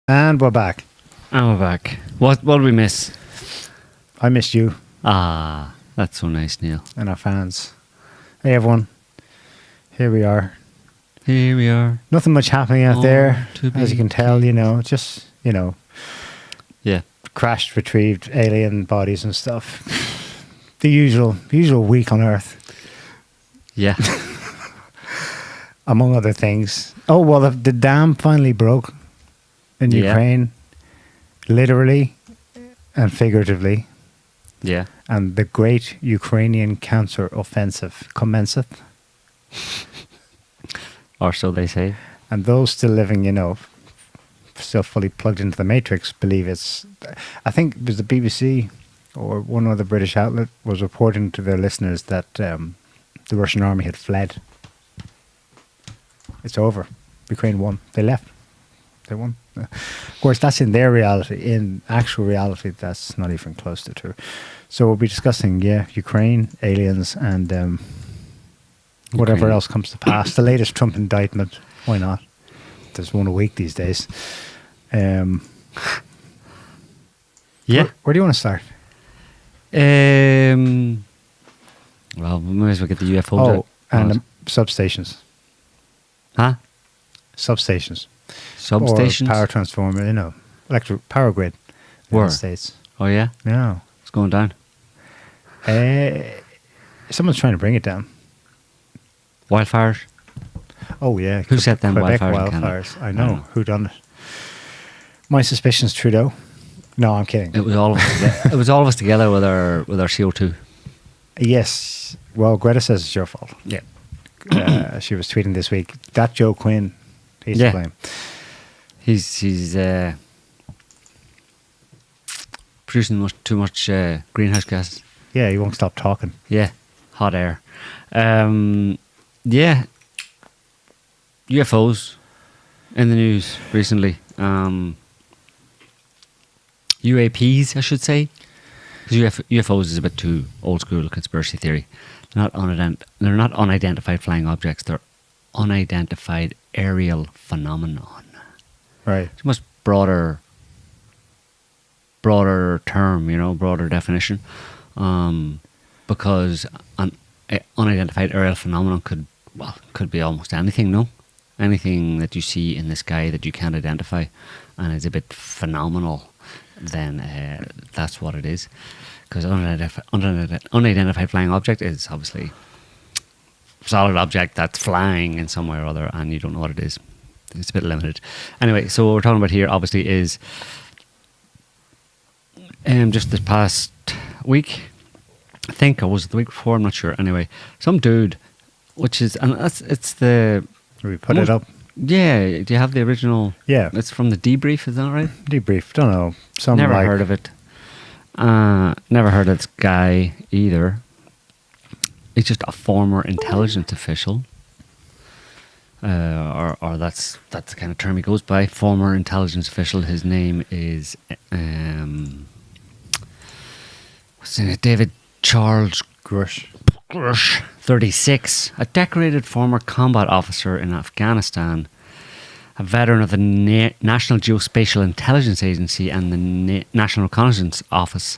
And we're back. And we're back. What did we miss? I missed you. Ah, that's so nice, Neil. And our fans. Hey, everyone. Here we are. Here we are. Nothing much happening out there, as you can tell, just, yeah, crashed, retrieved alien bodies and stuff. The usual week on Earth. Yeah. Among other things. Oh, well, the dam finally broke in Ukraine, literally and figuratively. Yeah. And the Great Ukrainian Counter-Offensive commenceth. Or so they say. And those still living, still fully plugged into the matrix, believe I think it was the BBC or one other British outlet was reporting to their listeners that the Russian army had fled. It's over. Ukraine won. They left. They won. Of course, that's in their reality. In actual reality, that's not even close to true. So we'll be discussing, Ukraine, aliens, and whatever else comes to pass. The latest Trump indictment. Why not? There's one a week these days. Yeah. Where do you want to start? Well, we might as well get the UFO. And substations. Huh? Substations. Substations? Or power transformer, electric power grid. Where? In the States. Oh, yeah? Yeah. It's going down. Someone's trying to bring it down. Wildfires? Oh, yeah. Who set them Quebec wildfires in Canada? I know. Who done it? My suspicion's Trudeau. No, I'm kidding. It was all of us. It was all of us together with our CO2. Yes. Well, Greta says it's your fault. Yeah. She was tweeting this week. That Joe Quinn, he's to blame. He's producing too much greenhouse gases. Yeah, he won't stop talking. Yeah, hot air. Yeah, UFOs in the news recently. UAPs, I should say. Because UFOs is a bit too old school conspiracy theory. They're not unidentified flying objects. They're unidentified aerial phenomenon. Right. It's a much broader term, broader definition. Because an unidentified aerial phenomenon could be almost anything, no? Anything that you see in the sky that you can't identify and is a bit phenomenal, then that's what it is. Because unidentified flying object is obviously a solid object that's flying in some way or other and you don't know what it is. It's a bit limited. Anyway, so what we're talking about here obviously is just this past week, I think, or was it the week before? I'm not sure. Anyway, some dude, it's the... We put it up. Yeah, do you have the original? Yeah. It's from the Debrief, is that right? Debrief, don't know. Never heard of it. Never heard of this guy either. He's just a former intelligence official. or that's the kind of term he goes by. Former intelligence official. His name is what's his name? David Charles Grush. 36, a decorated former combat officer in Afghanistan, a veteran of the National Geospatial Intelligence Agency and the National Reconnaissance Office.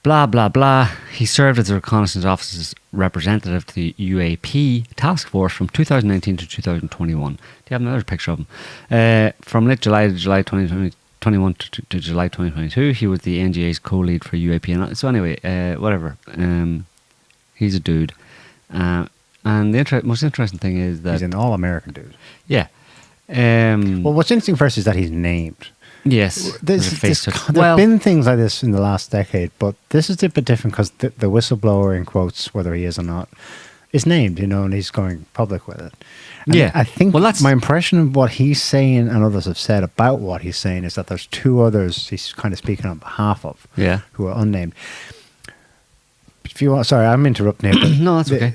Blah, blah, blah. He served as the Reconnaissance Office's representative to the UAP task force from 2019 to 2021. Do you have another picture of him? From late July to July 2021 to July 2022, he was the NGA's co-lead for UAP. And so anyway, whatever. He's a dude. And the most interesting thing is that... He's an all-American dude. Yeah. Well, what's interesting first is that he's named. Yes. There have been things like this in the last decade, but this is a bit different because the whistleblower, in quotes, whether he is or not, is named, and he's going public with it. And yeah. I think that's my impression of what he's saying and others have said about what he's saying is that there's two others he's kind of speaking on behalf of who are unnamed. If you want, sorry, I'm interrupting here. But no, that's okay.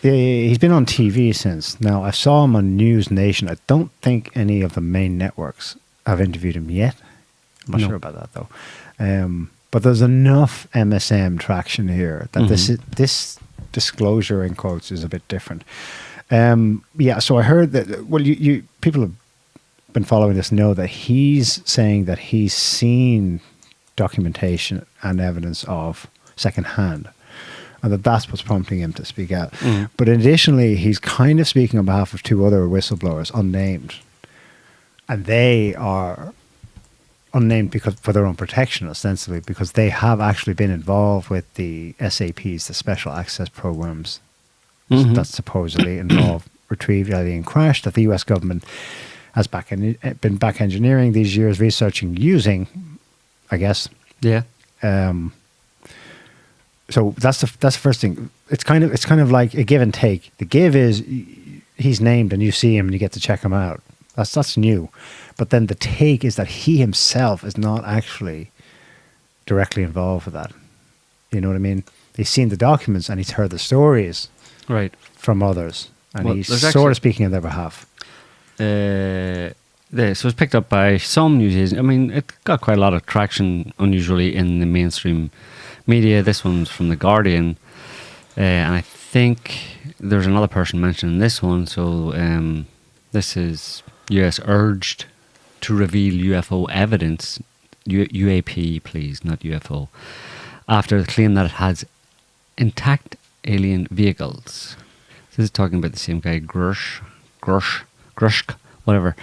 He's been on TV since. Now, I saw him on News Nation. I don't think any of the main networks have interviewed him yet. I'm not sure about that, though. But there's enough MSM traction here that this disclosure, in quotes, is a bit different. So I heard that, well, you people have been following this know that he's saying that he's seen documentation and evidence of secondhand, and that's what's prompting him to speak out. But additionally, he's kind of speaking on behalf of two other whistleblowers, unnamed, and they are unnamed because for their own protection, ostensibly, because they have actually been involved with the SAPs, the Special Access Programs, that supposedly involve retrieved alien crash that the US government has been back engineering these years, researching, using, I guess. Yeah. So that's the first thing. It's kind of like a give and take. The give is he's named and you see him and you get to check him out. That's new. But then the take is that he himself is not actually directly involved with that. You know what I mean? He's seen the documents and he's heard the stories from others. And he's sort of speaking on their behalf. So it's picked up by some news agents. I mean, it got quite a lot of traction, unusually, in the mainstream media. This one's from The Guardian. And I think there's another person mentioning this one. So this is US urged to reveal UFO evidence, UAP, please, not UFO, after the claim that it has intact alien vehicles. This is talking about the same guy, Grush, whatever.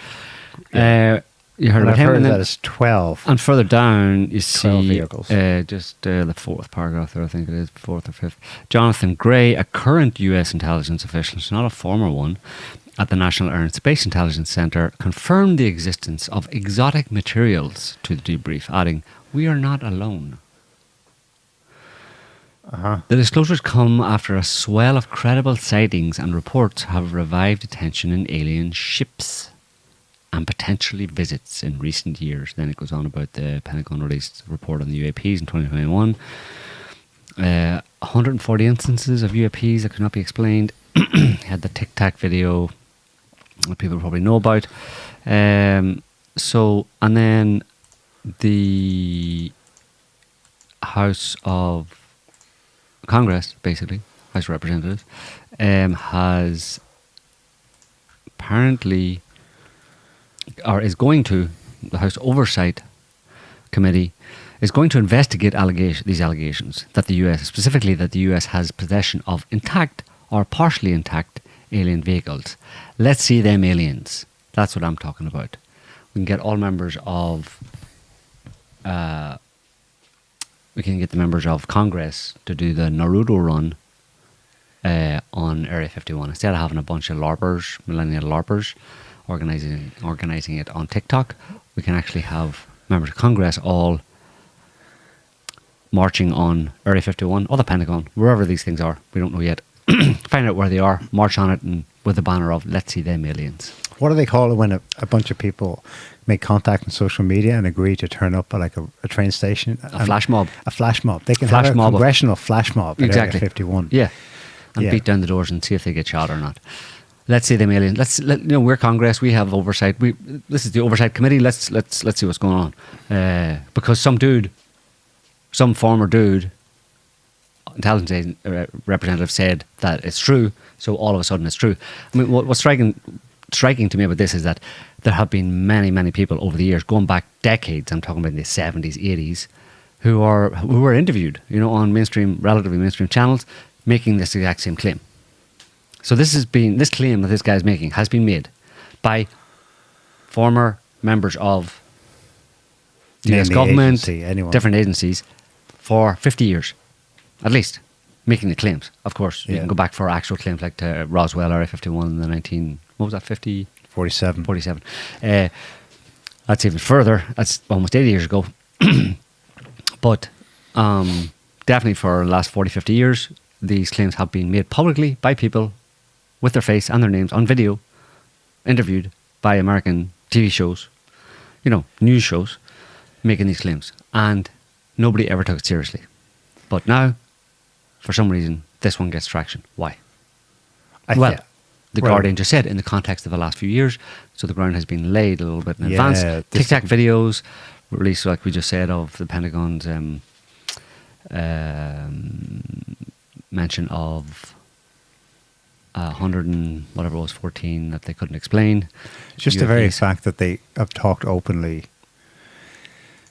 You heard about him. And that is 12. And further down, you see vehicles. Just the fourth paragraph there, I think it is, fourth or fifth. Jonathan Gray, a current US intelligence official, it's not a former one, at the National Air and Space Intelligence Center, confirmed the existence of exotic materials to the debrief, adding, "We are not alone." The disclosures come after a swell of credible sightings and reports have revived attention in alien ships and potentially visits in recent years. Then it goes on about the Pentagon released a report on the UAPs in 2021. 140 instances of UAPs that could not be explained. Had the Tic Tac video that people probably know about. And then the House of Congress, basically, House of Representatives, has apparently, or is going to, the House Oversight Committee is going to investigate these allegations that the US, specifically that the US has possession of intact or partially intact alien vehicles. Let's see them aliens. That's what I'm talking about. We can get all members of we can get the members of Congress to do the Naruto run on Area 51. Instead of having a bunch of LARPers, millennial LARPers, organizing it on TikTok, we can actually have members of Congress all marching on Area 51 or the Pentagon, wherever these things are. We don't know yet. Find out where they are, march on it, and with the banner of "Let's see them aliens." What do they call it when a bunch of people make contact on social media and agree to turn up at like a train station? A flash mob. A flash mob. They can have a congressional flash mob at Area 51. Yeah. and Yeah. beat down the doors and see if they get shot or not. Let's say them aliens. We're Congress. We have oversight. This is the oversight committee. Let's see what's going on. Because some former dude, intelligence representative, said that it's true. So all of a sudden it's true. I mean, what's striking to me about this is that there have been many people over the years, going back decades. I'm talking about in the 70s, 80s, who were interviewed, on relatively mainstream channels, making this exact same claim. So this claim that this guy is making has been made by former members of the US government, different agencies, for 50 years, at least, making the claims. Of course, you can go back for actual claims like to Roswell, Area 51 in the 47. 47. That's even further. That's almost 80 years ago. But definitely for the last 40, 50 years, these claims have been made publicly by people with their face and their names on video, interviewed by American TV shows, news shows, making these claims. And nobody ever took it seriously. But now, for some reason, this one gets traction. Why? The Guardian just said, in the context of the last few years, so the ground has been laid a little bit in advance. Tic-tac videos released, like we just said, of the Pentagon's mention of 114 that they couldn't explain. Just the very fact that they have talked openly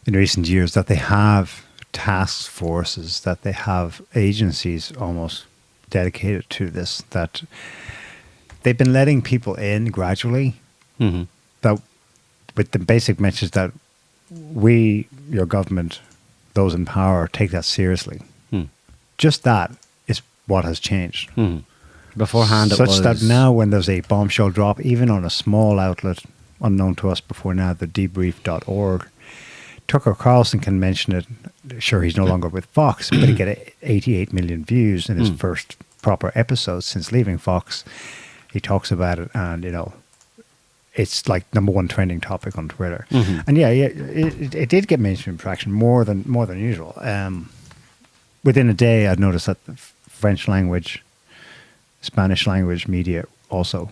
in recent years that they have task forces, that they have agencies almost dedicated to this, that they've been letting people in gradually, that with the basic message that we, your government, those in power, take that seriously. Just that is what has changed. Beforehand, such that now when there's a bombshell drop, even on a small outlet unknown to us before now, the debrief.org, Tucker Carlson can mention it. Sure, he's no longer with Fox, but he get 88 million views in his first proper episode since leaving Fox. He talks about it, and it's like #1 trending topic on Twitter. And it did get mainstream traction more than usual. Within a day, I'd noticed that the French language, Spanish language media also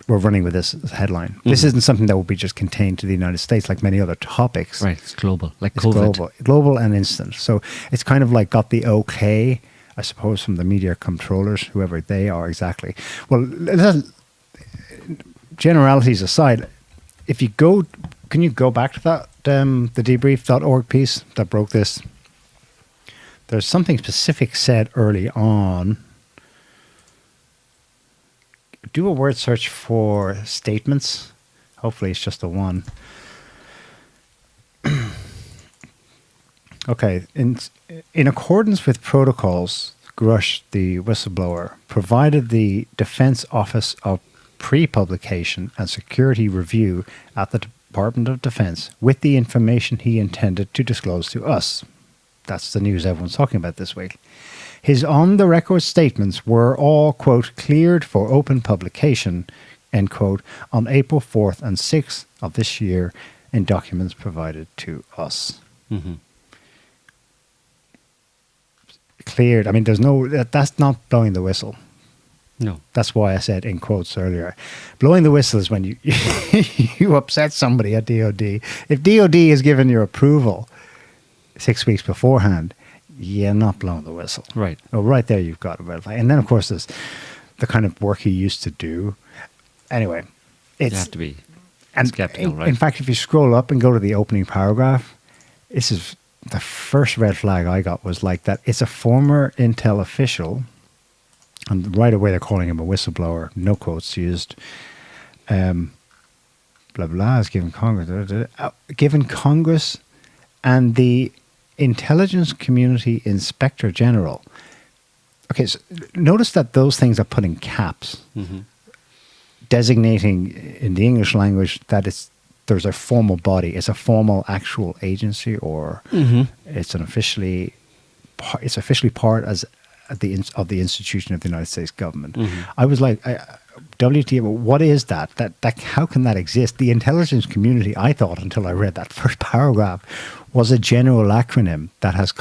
were running with this headline. This isn't something that will be just contained to the United States like many other topics. Right, it's global, like it's COVID. Global and instant. So it's kind of like got the okay, I suppose, from the media controllers, whoever they are exactly. Well, generalities aside, can you go back to that, the debrief.org piece that broke this? There's something specific said early on. Do a word search for statements. Hopefully it's just the one. Okay. In accordance with protocols, Grush, the whistleblower, provided the Defense Office of Pre-Publication and Security Review at the Department of Defense with the information he intended to disclose to us. That's the news everyone's talking about this week. His on-the-record statements were all, quote, cleared for open publication, end quote, on April 4th and 6th of this year in documents provided to us. Cleared. I mean, that's not blowing the whistle. No. That's why I said in quotes earlier. Blowing the whistle is when you upset somebody at DOD. If DOD is given your approval 6 weeks beforehand, you're not blowing the whistle. Right. Oh, right there you've got a red flag. And then, of course, there's the kind of work he used to do. Anyway, you have to be skeptical, right? In fact, if you scroll up and go to the opening paragraph, this is the first red flag I got was like that. It's a former Intel official, and right away they're calling him a whistleblower. No quotes used. Blah, blah, is given Congress and the Intelligence Community Inspector General. Okay, so notice that those things are put in caps, designating in the English language that there's a formal body. It's a formal actual agency, or it's officially part of the institution of the United States government. I was like, WTF, what is that? That how can that exist? The intelligence community, I thought until I read that first paragraph, was a general acronym that has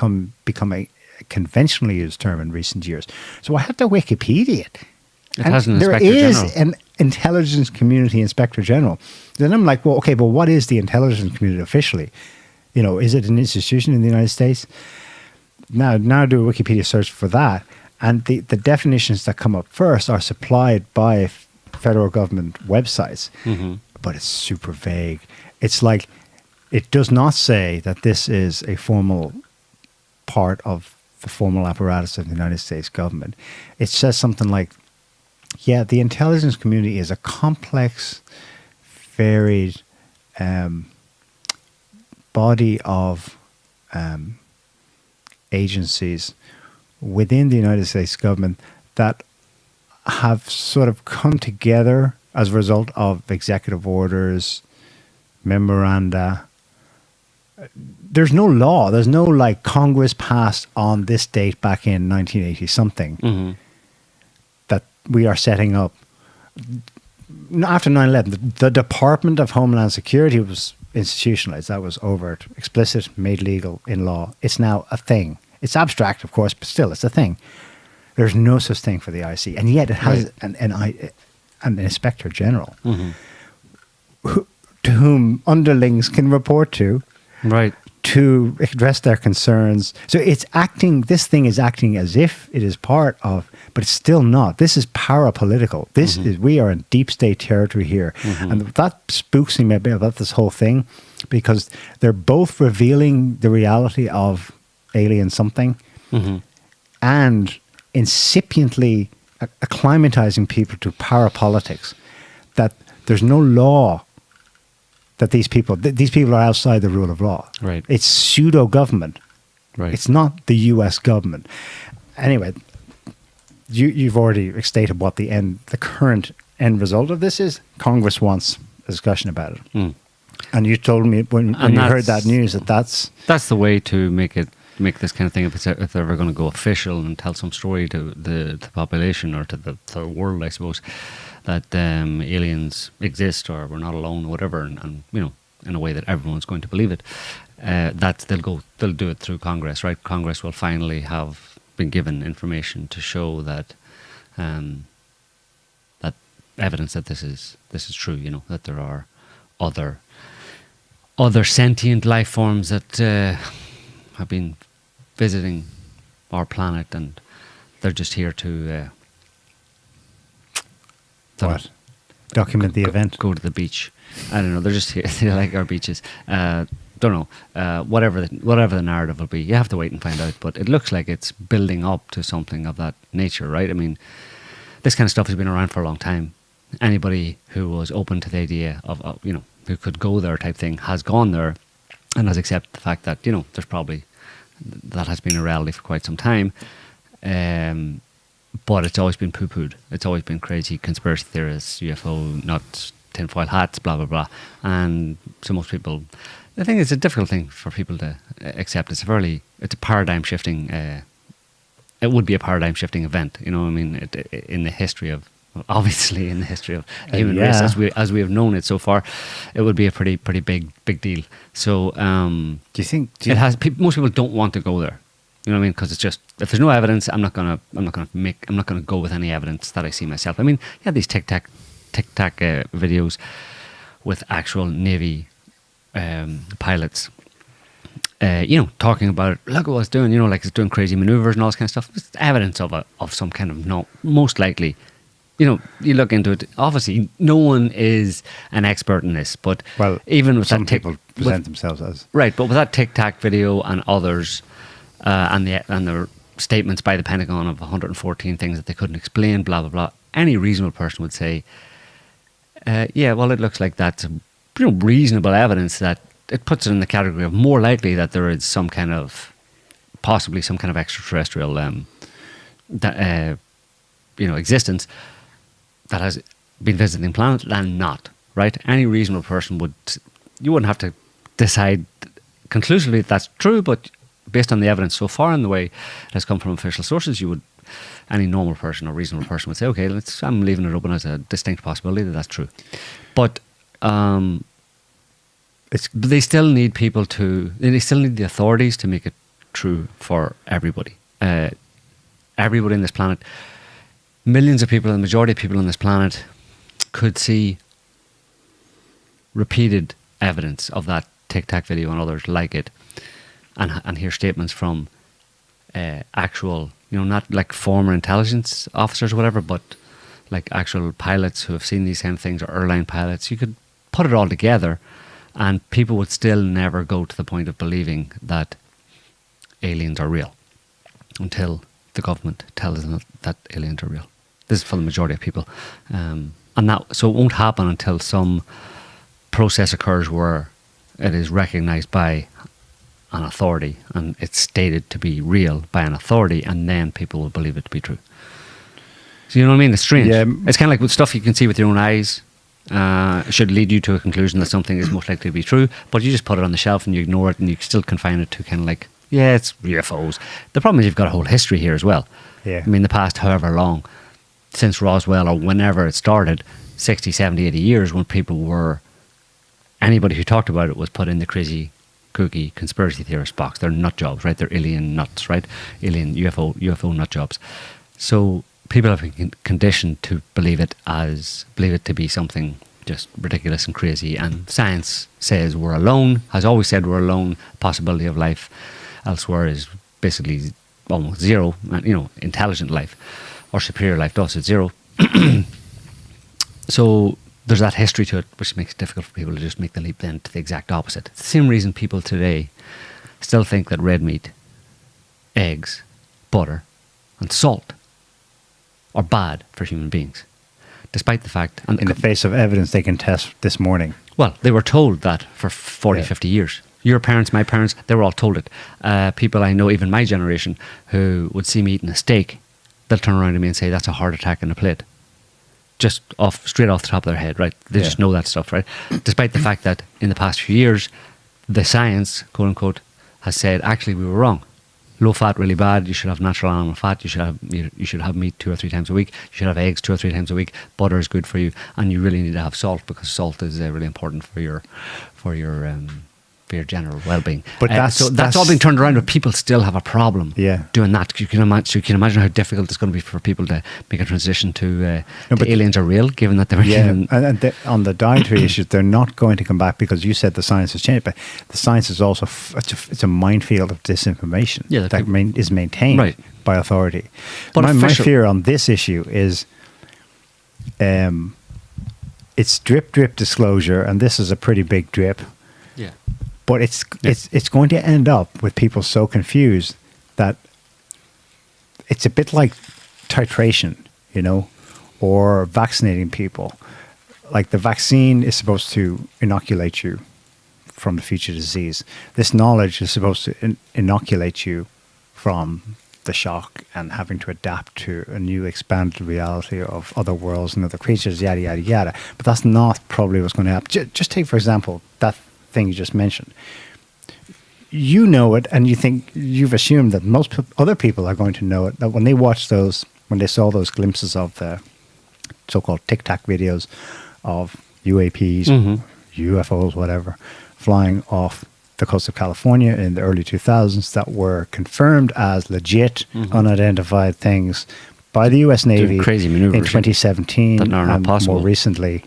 become a conventionally used term in recent years. So I had to Wikipedia it. It has an There Inspector is General. an intelligence community inspector general. Then I'm like, well, okay, but what is the intelligence community officially? You know, is it an institution in the United States? Now do a Wikipedia search for that. And the definitions that come up first are supplied by federal government websites, but it's super vague. It's like, it does not say that this is a formal part of the formal apparatus of the United States government. It says something like, yeah, the intelligence community is a complex, varied body of agencies within the United States government that have sort of come together as a result of executive orders, memoranda. There's no law. There's no like Congress passed on this date back in 1980 something that we are setting up. After 9/11, the Department of Homeland Security was institutionalized. That was overt, explicit, made legal in law. It's now a thing. It's abstract, of course, but still, it's a thing. There's no such thing for the IC, and yet it has an inspector general to whom underlings can report to, Right. to address their concerns. So it's acting. This thing is acting as if it is part of, but it's still not. This is parapolitical. This is, we are in deep state territory here, and that spooks me a bit about this whole thing, because they're both revealing the reality of alien something, and incipiently acclimatizing people to parapolitics. That there's no law. That these people are outside the rule of law. Right. It's pseudo government. Right. It's not the U.S. government. Anyway, you've already stated what the current end result of this is. Congress wants a discussion about it, and you told me when you heard that news that's the way to make this kind of thing, if they're ever going to go official and tell some story to the population or to the world, I suppose, that aliens exist or we're not alone or whatever, and you know, in a way that everyone's going to believe it. That they'll do it through Congress, right? Congress will finally have been given information to show that that evidence that this is true. You know, that there are other sentient life forms that have been visiting our planet, and they're just here to document the event. Go to the beach. I don't know. They're just here. They like our beaches. Don't know. Whatever the narrative will be, you have to wait and find out. But it looks like it's building up to something of that nature, right? I mean, this kind of stuff has been around for a long time. Anybody who was open to the idea of you know, who could go there type thing has gone there, and has accepted the fact that, you know, there's probably that has been a reality for quite some time. But it's always been poo-pooed. It's always been crazy conspiracy theorists, UFO nuts, tinfoil hats, blah, blah, blah. And so most people, I think it's a difficult thing for people to accept. It's a paradigm shifting, it would be a paradigm shifting event, you know what I mean, in the history of, obviously in the history of the human race as we have known it so far. It would be a pretty big deal. So most people don't want to go there. You know what I mean? Because it's just, if there's no evidence, I'm not gonna go with any evidence that I see myself. I mean, yeah, these tic tac videos with actual Navy pilots, you know, talking about, look at what it's doing. You know, like it's doing crazy maneuvers and all this kind of stuff. It's evidence of some kind of, no, most likely. You know, you look into it. Obviously, no one is an expert in this, but even with some people present themselves as right. But with that tic tac video and others. And the statements by the Pentagon of 114 things that they couldn't explain, blah, blah, blah. Any reasonable person would say, yeah, well, it looks like that's reasonable evidence that it puts it in the category of more likely that there is possibly some kind of extraterrestrial existence that has been visiting the planet than not, right? Any reasonable person you wouldn't have to decide conclusively that that's true, but based on the evidence so far and the way it has come from official sources, any normal person or reasonable person would say, okay, I'm leaving it open as a distinct possibility that that's true. But they still need the authorities to make it true for everybody. everybody on this planet, millions of people, the majority of people on this planet, could see repeated evidence of that Tic Tac video and others like it, and hear statements from actual, not like former intelligence officers or whatever, but like actual pilots who have seen these same things, or airline pilots. You could put it all together, and people would still never go to the point of believing that aliens are real until the government tells them that aliens are real. This is for the majority of people. So it won't happen until some process occurs where it is recognised by an authority and it's stated to be real by an authority, and then people will believe it to be true. So you know what I mean? It's strange. Yeah. It's kind of like with stuff you can see with your own eyes. It should lead you to a conclusion that something is most likely to be true, but you just put it on the shelf and you ignore it, and you still confine it to kind of like, yeah, it's UFOs. The problem is you've got a whole history here as well. Yeah. I mean, the past however long, since Roswell or whenever it started, 60, 70, 80 years, when people were, anybody who talked about it was put in the crazy, kooky conspiracy theorist box. They're nut jobs, right? They're alien nuts, right? Alien UFO nut jobs. So people have been conditioned to believe it to be something just ridiculous and crazy. And science says we're alone, has always said we're alone. Possibility of life elsewhere is basically almost zero. Intelligent life or superior life to us is zero. So there's that history to it, which makes it difficult for people to just make the leap then to the exact opposite. It's the same reason people today still think that red meat, eggs, butter, and salt are bad for human beings, despite the fact... in the face of evidence they can test this morning. Well, they were told that for 40, 50 years. Your parents, my parents, they were all told it. People I know, even my generation, who would see me eating a steak, they'll turn around to me and say, that's a heart attack in a plate. Just straight off the top of their head, right? They just know that stuff, right? Despite the fact that in the past few years, the science, quote unquote, has said, actually, we were wrong. Low fat, really bad. You should have natural animal fat. You should have meat 2 or 3 times a week. You should have eggs 2 or 3 times a week. Butter is good for you, and you really need to have salt, because salt is really important for your general well-being. But that's all being turned around, but people still have a problem doing that. You can imagine how difficult it's going to be for people to make a transition to aliens are real, given that they're given... And on the dietary issues, they're not going to come back, because you said the science has changed, but the science is also it's a minefield of disinformation that is maintained by authority. But my fear on this issue is it's drip disclosure, and this is a pretty big drip. Yeah. But it's going to end up with people so confused that it's a bit like titration, or vaccinating people. Like the vaccine is supposed to inoculate you from the future disease. This knowledge is supposed to inoculate you from the shock and having to adapt to a new expanded reality of other worlds and other creatures, yada, yada, yada. But that's not probably what's going to happen. Just take, for example, that thing you just mentioned. You know it, and you've assumed that most other people are going to know it, that when they saw those glimpses of the so-called Tic Tac videos of UAPs, UFOs, whatever, flying off the coast of California in the early 2000s, that were confirmed as legit, unidentified things by the US Navy crazy maneuvers in 2017 and more recently.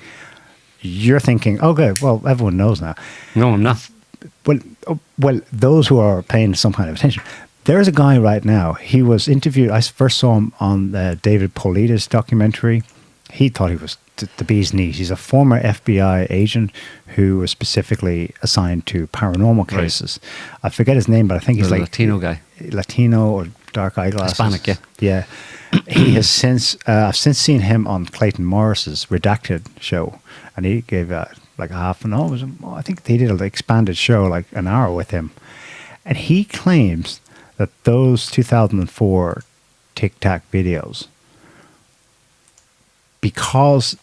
You're thinking, okay, well, everyone knows now. No, I'm not. Well, those who are paying some kind of attention. There's a guy right now. He was interviewed. I first saw him on David Polita's documentary. He thought he was the bee's knees. He's a former FBI agent who was specifically assigned to paranormal cases. Right. I forget his name, but I think he's like Latino guy. Latino or dark eyeglasses. Hispanic, yeah. Yeah. He has I've since seen him on Clayton Morris's Redacted show, and he gave like a half an hour. I think they did an expanded show, like an hour with him, and he claims that those 2004 Tic Tac videos, because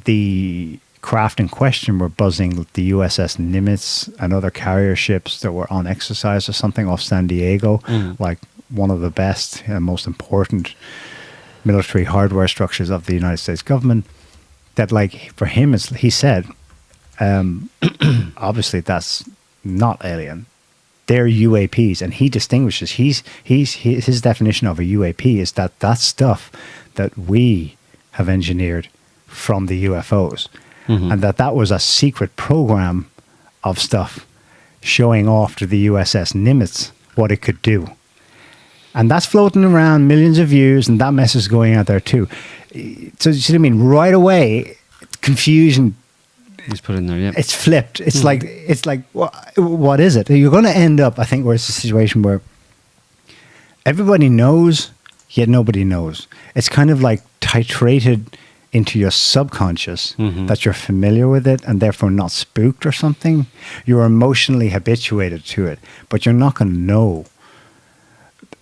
the craft in question were buzzing the USS Nimitz and other carrier ships that were on exercise or something off San Diego, like one of the best and most important military hardware structures of the United States government, that like for him, he said, obviously that's not alien. they're UAPs, and he distinguishes. His definition of a UAP is that stuff that we have engineered from the UFOs, and that was a secret program of stuff showing off to the USS Nimitz what it could do. And that's floating around, millions of views, and that message is going out there too. So you see what I mean? Right away, confusion. He's put in there, yeah. It's flipped. It's like what is it? You're going to end up, I think, where it's a situation where everybody knows, yet nobody knows. It's kind of like titrated into your subconscious that you're familiar with it and therefore not spooked or something. You're emotionally habituated to it, but you're not going to know.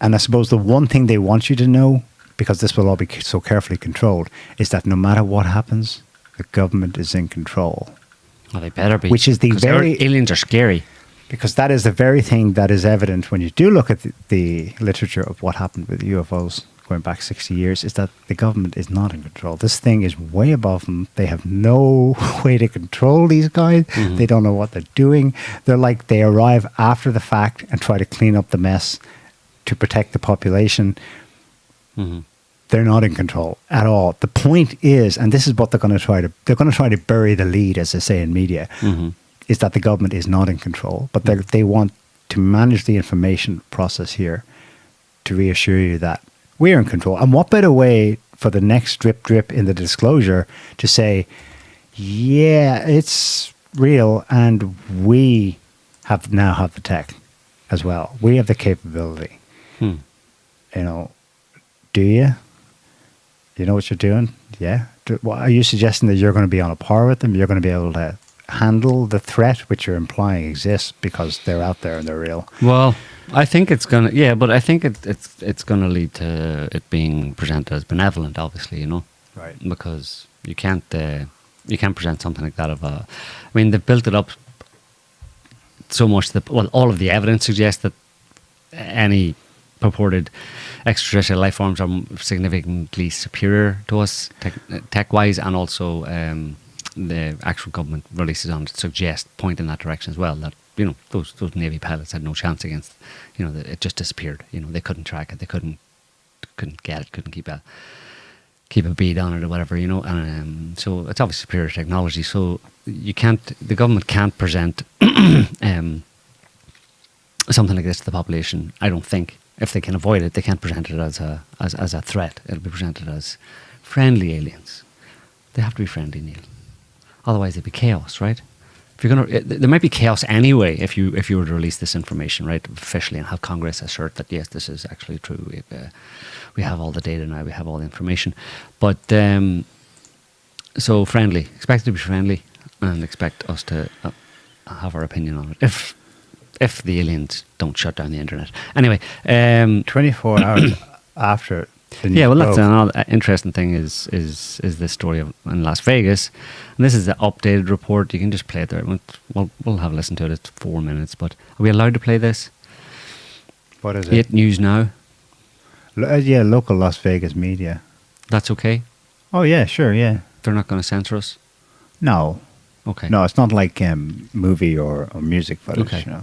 And I suppose the one thing they want you to know, because this will all be so carefully controlled, is that no matter what happens, the government is in control. Well, they better be. Which is the very... aliens are scary. Because that is the very thing that is evident when you do look at the literature of what happened with the UFOs going back 60 years, is that the government is not in control. This thing is way above them. They have no way to control these guys. They don't know what they're doing. They're like, they arrive after the fact and try to clean up the mess to protect the population. They're not in control at all. The point is, and this is what they're going to try to bury the lead, as they say in media, is that the government is not in control, but they want to manage the information process here to reassure you that we're in control. And what better way for the next drip in the disclosure to say, yeah, it's real, and we now have the tech as well. We have the capability. You know, do you? You know what you're doing? Yeah. Are you suggesting that you're going to be on a par with them? You're going to be able to handle the threat, which you're implying exists because they're out there and they're real? Well, I think it's going to, yeah, but I think it's going to lead to it being presented as benevolent, obviously, you know? Right. Because you can't present something like that I mean, they've built it up so much that, well, all of the evidence suggests that any purported extraterrestrial life forms are significantly superior to us tech-wise, and also the actual government releases on it suggest, point in that direction as well, that, you know, those Navy pilots had no chance against, you know, it just disappeared. You know, they couldn't track it, they couldn't get it, couldn't keep a bead on it or whatever, you know, and so it's obviously superior technology. So the government can't present something like this to the population, I don't think. If they can avoid it, they can't present it as a threat. It'll be presented as friendly aliens. They have to be friendly, Neil. Otherwise, there'd be chaos, right? If you're there might be chaos anyway if you were to release this information, right, officially, and have Congress assert that yes, this is actually true. We have all the data now. We have all the information. But so friendly, expect it to be friendly, and expect us to have our opinion on it. If the aliens don't shut down the internet. Anyway, 24 hours after the news well, that's broke. another interesting thing is this story in Las Vegas. And this is the updated report. You can just play it there. We'll have a listen to it. It's 4 minutes. But are we allowed to play this? What is it? 8 News Now. Yeah, local Las Vegas media. That's okay? Oh, yeah, sure, yeah. They're not going to censor us? No. Okay. No, it's not like movie or music footage. Okay. You know?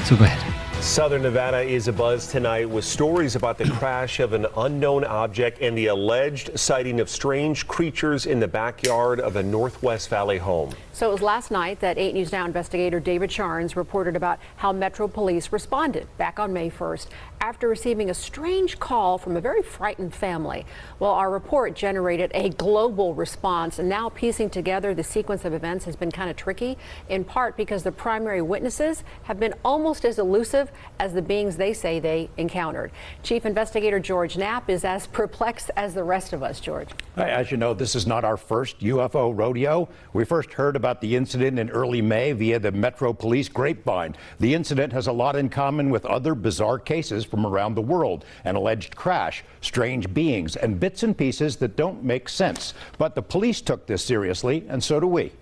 So go ahead. Southern Nevada is abuzz tonight with stories about the crash of an unknown object and the alleged sighting of strange creatures in the backyard of a Northwest Valley home. So it was last night that 8 News Now investigator David Charnes reported about how Metro Police responded back on May 1st after receiving a strange call from a very frightened family. Well, our report generated a global response, and now piecing together the sequence of events has been kind of tricky, in part because the primary witnesses have been almost as elusive as the beings they say they encountered. Chief Investigator George Knapp is as perplexed as the rest of us. George. As you know, this is not our first UFO rodeo. We first heard about the incident in early May via the Metro Police grapevine. The incident has a lot in common with other bizarre cases from around the world: an alleged crash, strange beings, and bits and pieces that don't make sense. But the police took this seriously, and so do we.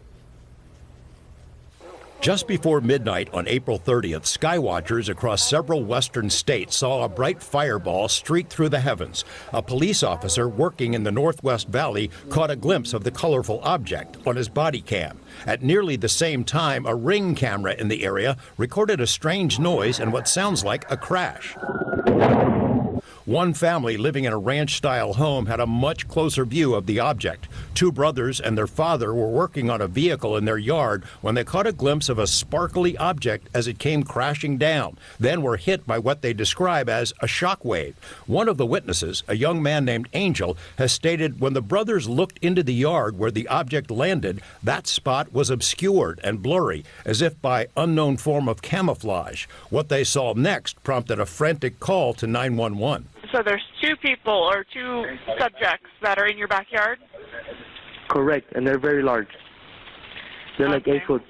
Just before midnight on April 30th, skywatchers across several western states saw a bright fireball streak through the heavens. A police officer working in the Northwest Valley caught a glimpse of the colorful object on his body cam. At nearly the same time, a Ring camera in the area recorded a strange noise and what sounds like a crash. One family living in a ranch-style home had a much closer view of the object. Two brothers and their father were working on a vehicle in their yard when they caught a glimpse of a sparkly object as it came crashing down, then were hit by what they describe as a shock wave. One of the witnesses, a young man named Angel, has stated when the brothers looked into the yard where the object landed, that spot was obscured and blurry, as if by unknown form of camouflage. What they saw next prompted a frantic call to 911. So there's two people or two subjects that are in your backyard? Correct, and they're very large. They're like 8 foot,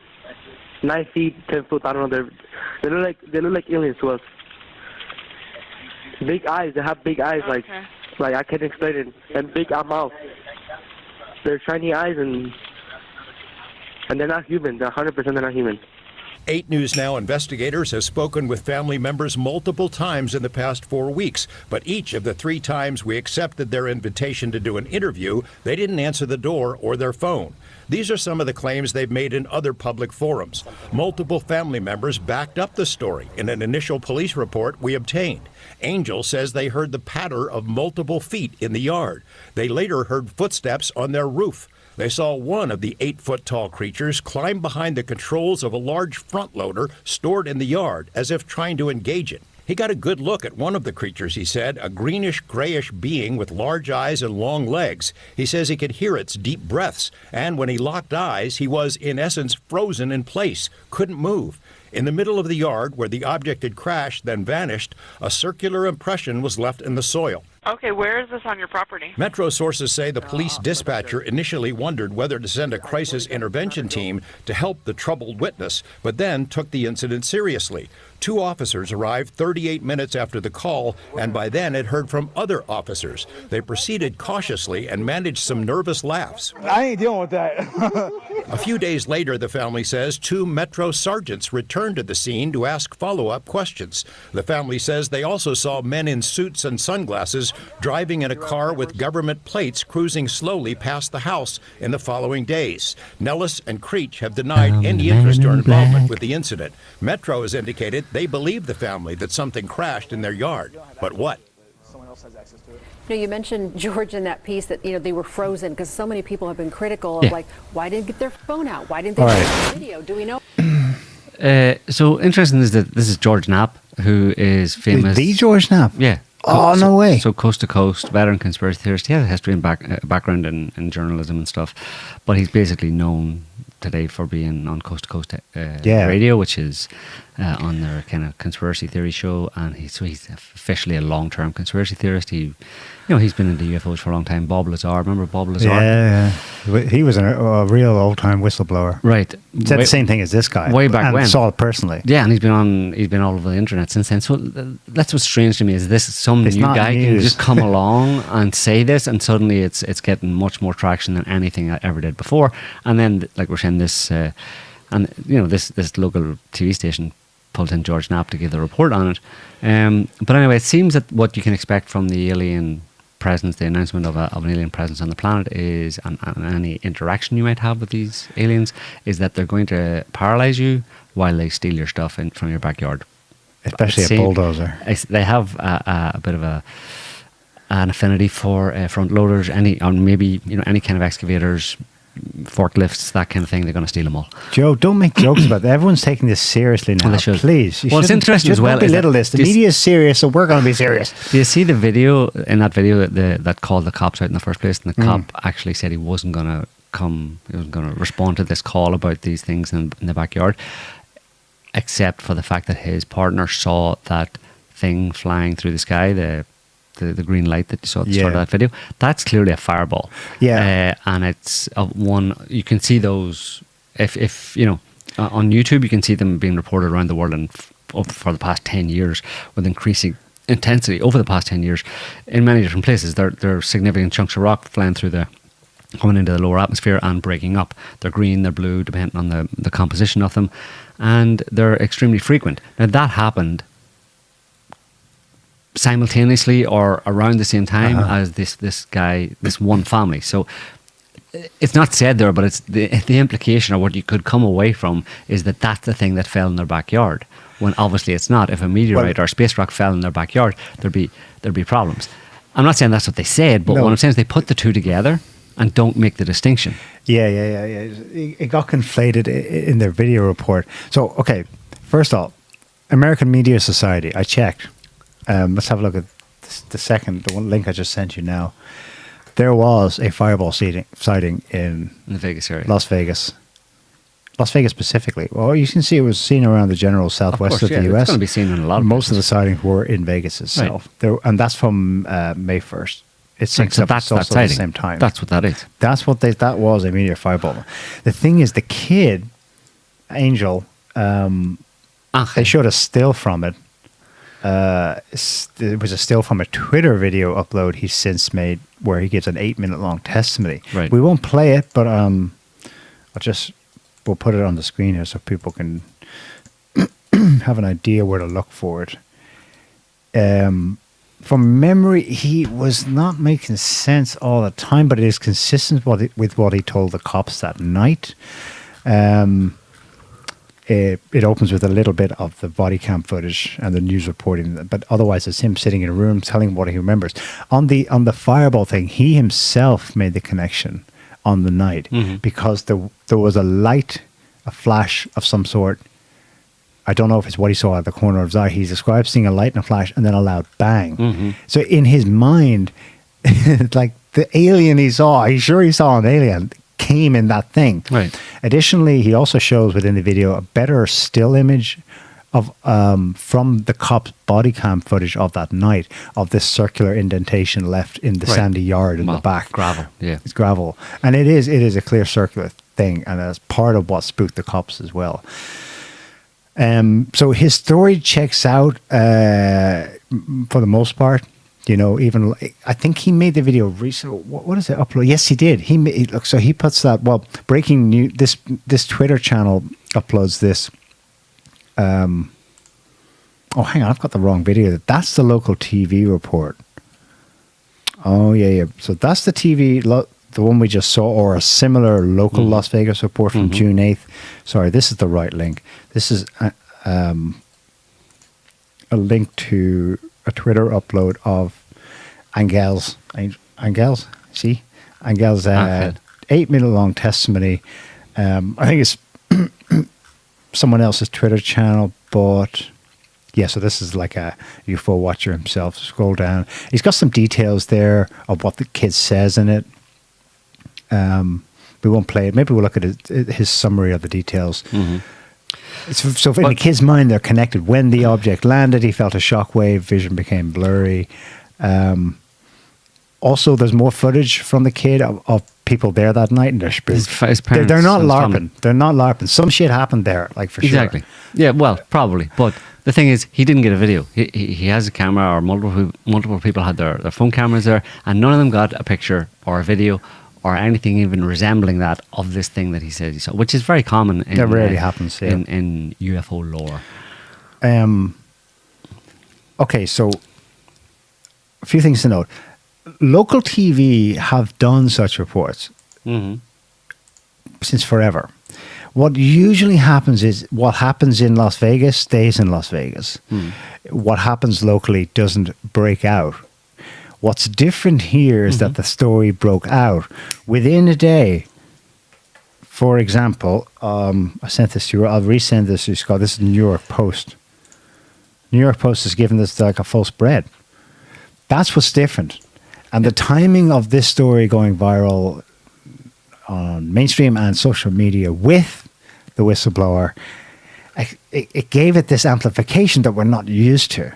9 feet, 10 foot. I don't know. They look like aliens to us. Big eyes. They have big eyes, like I can't explain it, and big mouth. They're shiny eyes, and they're not human. They're 100% they're not human. 8 News Now investigators have spoken with family members multiple times in the past 4 weeks, but each of the 3 times we accepted their invitation to do an interview, they didn't answer the door or their phone. These are some of the claims they've made in other public forums. Multiple family members backed up the story in an initial police report we obtained. Angel says they heard the patter of multiple feet in the yard. They later heard footsteps on their roof. They saw one of the 8-foot-tall creatures climb behind the controls of a large front loader stored in the yard as if trying to engage it. He got a good look at one of the creatures, he said, a greenish-grayish being with large eyes and long legs. He says he could hear its deep breaths, and when he locked eyes, he was, in essence, frozen in place, couldn't move. In the middle of the yard, where the object had crashed, then vanished, a circular impression was left in the soil. Okay, where is this on your property? Metro sources say the police dispatcher initially wondered whether to send a crisis intervention team to help the troubled witness, but then took the incident seriously. 2 officers arrived 38 minutes after the call, and by then had heard from other officers. They proceeded cautiously and managed some nervous laughs. I ain't dealing with that. A few days later, the family says, 2 Metro sergeants returned to the scene to ask follow-up questions. The family says they also saw men in suits and sunglasses driving in a car with government plates cruising slowly past the house in the following days. Nellis and Creech have denied any interest or involvement with the incident. Metro has indicated they believe the family that something crashed in their yard. But what? You mentioned, George, in that piece that they were frozen because so many people have been critical of why didn't they get their phone out? Why didn't they take the video? Do we know? So interesting is that this is George Knapp, who is famous. The George Knapp? Yeah. Oh, no way. So coast to coast, veteran conspiracy theorist. He has a history and background in journalism and stuff, but he's basically known today for being on Coast to Coast Radio, which is on their kind of conspiracy theory show, and he's officially a long-term conspiracy theorist. He's been into UFOs for a long time. Bob Lazar, remember Bob Lazar? Yeah. He was a real old-time whistleblower. Right. Said the same thing as this guy. Way back when. Saw it personally. Yeah, and he's been all over the internet since then. So that's what's strange to me is some new guy can just come along and say this, and suddenly it's getting much more traction than anything I ever did before. And then, like we're saying, this local TV station pulled in George Knapp to give the report on it. But anyway, it seems that what you can expect from the alien presence, the announcement of an alien presence on the planet is, and any interaction you might have with these aliens, is that they're going to paralyze you while they steal your stuff from your backyard. Especially a bulldozer. They have a bit of an affinity for front loaders, any kind of excavators, forklifts, that kind of thing. They're going to steal them all. Joe, don't make jokes about that. Everyone's taking this seriously now. Well, they should. Please. Well, it's interesting as well. Don't belittle this. The media is serious, so we're going to be serious. Do you see the video? In that video that called the cops out in the first place, and the cop actually said he wasn't going to come. He wasn't going to respond to this call about these things in the backyard, except for the fact that his partner saw that thing flying through the sky, the green light that you saw at the start of that video. That's clearly a fireball. Yeah. And it's one, you can see those, if on YouTube, you can see them being reported around the world and for the past 10 years with increasing intensity over the past 10 years in many different places. There are significant chunks of rock flying through coming into the lower atmosphere and breaking up. They're green, they're blue, depending on the composition of them. and they're extremely frequent. Now, that happened simultaneously or around the same time as this one family. So it's not said there, but it's the implication, or what you could come away from, is that that's the thing that fell in their backyard, when obviously it's not. If a meteorite or a space rock fell in their backyard, there'd be problems. I'm not saying that's what they said, but what I'm saying is they put the two together and don't make the distinction. Yeah. It got conflated in their video report. So, okay, first off, American Media Society, I checked. Let's have a look at the one link I just sent you now. There was a fireball sighting in the Vegas area. Las Vegas specifically. Well, you can see it was seen around the general southwest of the US. It's going to be seen in a lot of Most of the sightings were in Vegas itself. Right. And that's from May 1st. It syncs up that's also at the same time. That's what that is. That's what that was, a meteor fireball. The thing is, the kid, Angel, they showed a still from it. It was a still from a Twitter video upload he's since made where he gives an 8-minute long testimony. Right. We won't play it, but we'll put it on the screen here so people can have an idea where to look for it. From memory, he was not making sense all the time, but it is consistent with what he told the cops that night. It opens with a little bit of the body cam footage and the news reporting, but otherwise it's him sitting in a room telling what he remembers. On the fireball thing, he himself made the connection on the night because there was a light, a flash of some sort. I don't know if it's what he saw at the corner of his eye. He describes seeing a light and a flash and then a loud bang. So in his mind, like the alien he saw, he's sure he saw an alien, came in that thing. Right. Additionally, he also shows within the video a better still image of from the cop's body cam footage of that night of this circular indentation left in the sandy yard in the back. Gravel, yeah. It's gravel. And it is a clear circular thing, and that's part of what spooked the cops as well. So his story checks out for the most part. You know, even I think he made the video recently. What is it upload? Yes, he did. So he puts that. Well, breaking news. This Twitter channel uploads this. Oh, hang on, I've got the wrong video. That's the local TV report. Oh yeah. So that's the TV, the one we just saw, or a similar local Las Vegas report from June 8th. Sorry, this is the right link. This is a link to a Twitter upload of Angel's 8-minute long testimony. I think it's someone else's Twitter channel, but yeah, so this is like a UFO watcher himself. Scroll down. He's got some details there of what the kid says in it. We won't play it. Maybe we'll look at his summary of the details. So in the kid's mind, they're connected. When the object landed, he felt a shockwave. Vision became blurry. Also, there's more footage from the kid of people there that night, and they're spooked. His parents, they're not LARPing. They're not LARPing. Some shit happened there, like for sure. Exactly. Yeah, well, probably. But the thing is, he didn't get a video. He has a camera, or multiple people had their phone cameras there, and none of them got a picture or a video or anything even resembling that of this thing that he said he saw, which is very common. That rarely happens, yeah. in UFO lore. Okay, so a few things to note. Local TV have done such reports since forever. What usually happens is what happens in Las Vegas stays in Las Vegas. What happens locally doesn't break out. What's different here is that the story broke out within a day. For example, I sent this to you. I'll resend this to you, Scott. This is New York Post. New York Post has given this like a full spread. That's what's different. And the timing of this story going viral on mainstream and social media with the whistleblower, it gave it this amplification that we're not used to.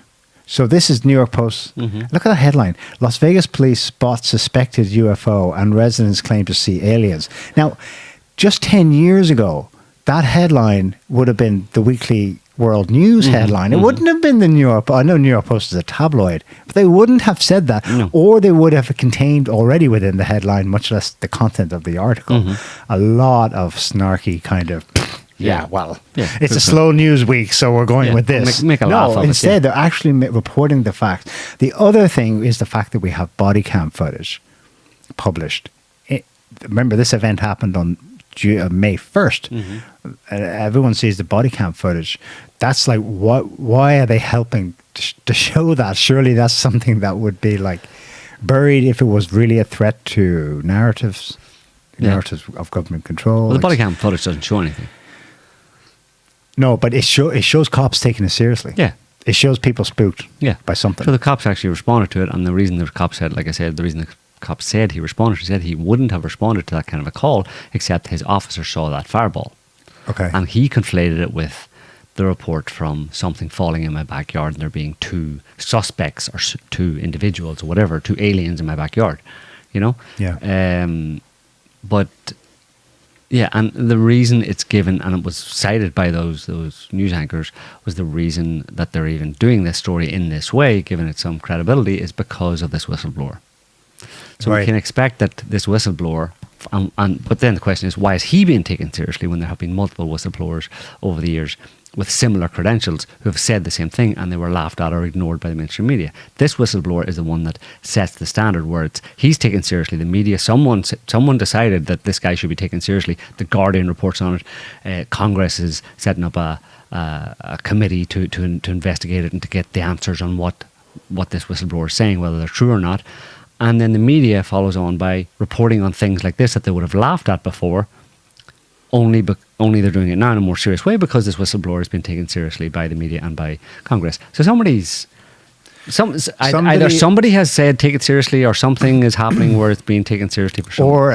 So this is New York Post. Look at that headline. Las Vegas police spot suspected UFO and residents claim to see aliens. Now, just 10 years ago, that headline would have been the Weekly World News headline. It wouldn't have been the New York Post. I know New York Post is a tabloid, but they wouldn't have said that. No. Or they would have contained already within the headline, much less the content of the article, a lot of snarky kind of Yeah, well, Yeah, it's a good slow news week, so we're going Yeah, with this. make a laugh of it, instead, yeah. they're actually reporting the fact. The other thing is the fact that we have body cam footage published. Remember, this event happened on May 1st. Mm-hmm. Everyone sees the body cam footage. That's like, why are they helping to show that? Surely that's something that would be like buried if it was really a threat to narratives of government control. Well, the body cam footage doesn't show anything. No, but it shows cops taking it seriously. Yeah. It shows people spooked by something. So the cops actually responded to it, and the reason the cops said, like I said, the reason the cops said he responded, he said he wouldn't have responded to that kind of a call except his officer saw that fireball. Okay. And he conflated it with the report from something falling in my backyard and there being two suspects or two individuals or whatever, two aliens in my backyard, you know? Yeah. But yeah, and the reason it's given, and it was cited by those news anchors, was the reason that they're even doing this story in this way, giving it some credibility, is because of this whistleblower. So we can expect that this whistleblower, but then the question is, why is he being taken seriously when there have been multiple whistleblowers over the years with similar credentials who have said the same thing and they were laughed at or ignored by the mainstream media? This whistleblower is the one that sets the standard where he's taken seriously. The media, someone decided that this guy should be taken seriously. The Guardian reports on it. Congress is setting up a committee to investigate it and to get the answers on what this whistleblower is saying, whether they're true or not. And then the media follows on by reporting on things like this that they would have laughed at before, only they're doing it now in a more serious way because this whistleblower has been taken seriously by the media and by Congress. So either somebody has said take it seriously, or something is happening where it's being taken seriously for sure. Or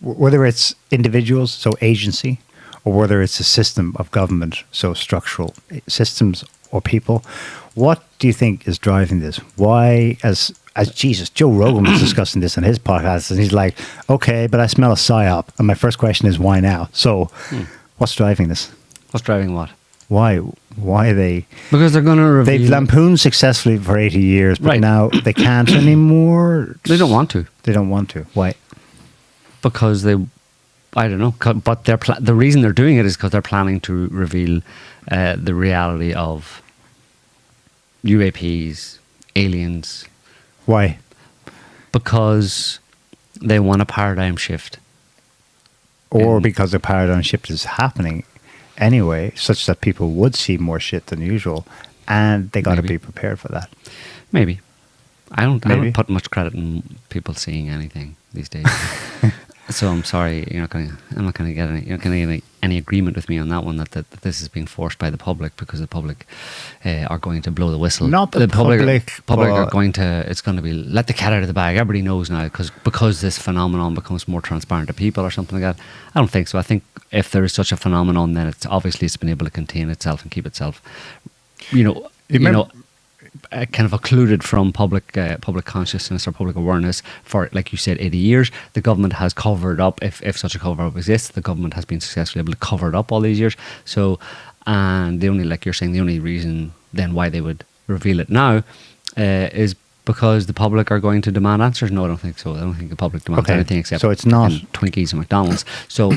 whether it's individuals, so agency, or whether it's a system of government, so structural systems or people. What do you think is driving this? Why, as Jesus, Joe Rogan was discussing this on his podcast, and he's like, okay, but I smell a psyop. And my first question is, why now? So what's driving this? What's driving what? Why are they? Because they're going to reveal... They've lampooned successfully for 80 years, but now they can't anymore. They don't want to. They don't want to. Why? Because they... I don't know, but the reason they're doing it is because they're planning to reveal the reality of UAPs, aliens. Why? Because they want a paradigm shift. Or because the paradigm shift is happening anyway, such that people would see more shit than usual, and they got to be prepared for that. Maybe. I don't put much credit in people seeing anything these days. So I'm sorry, I'm not going to get any agreement with me on that one that this is being forced by the public, because the public are going to blow the whistle. Not the public are going to. It's going to be let the cat out of the bag. Everybody knows now because this phenomenon becomes more transparent to people or something like that. I don't think so. I think if there is such a phenomenon, then it's been able to contain itself and keep itself, kind of occluded from public consciousness or public awareness for, like you said, 80 years. The government has covered up, if such a cover-up exists, the government has been successfully able to cover it up all these years. So, and the only, like you're saying, the only reason then why they would reveal it now is because the public are going to demand answers. No, I don't think so. I don't think the public demands anything except so it's not Twinkies and McDonald's. So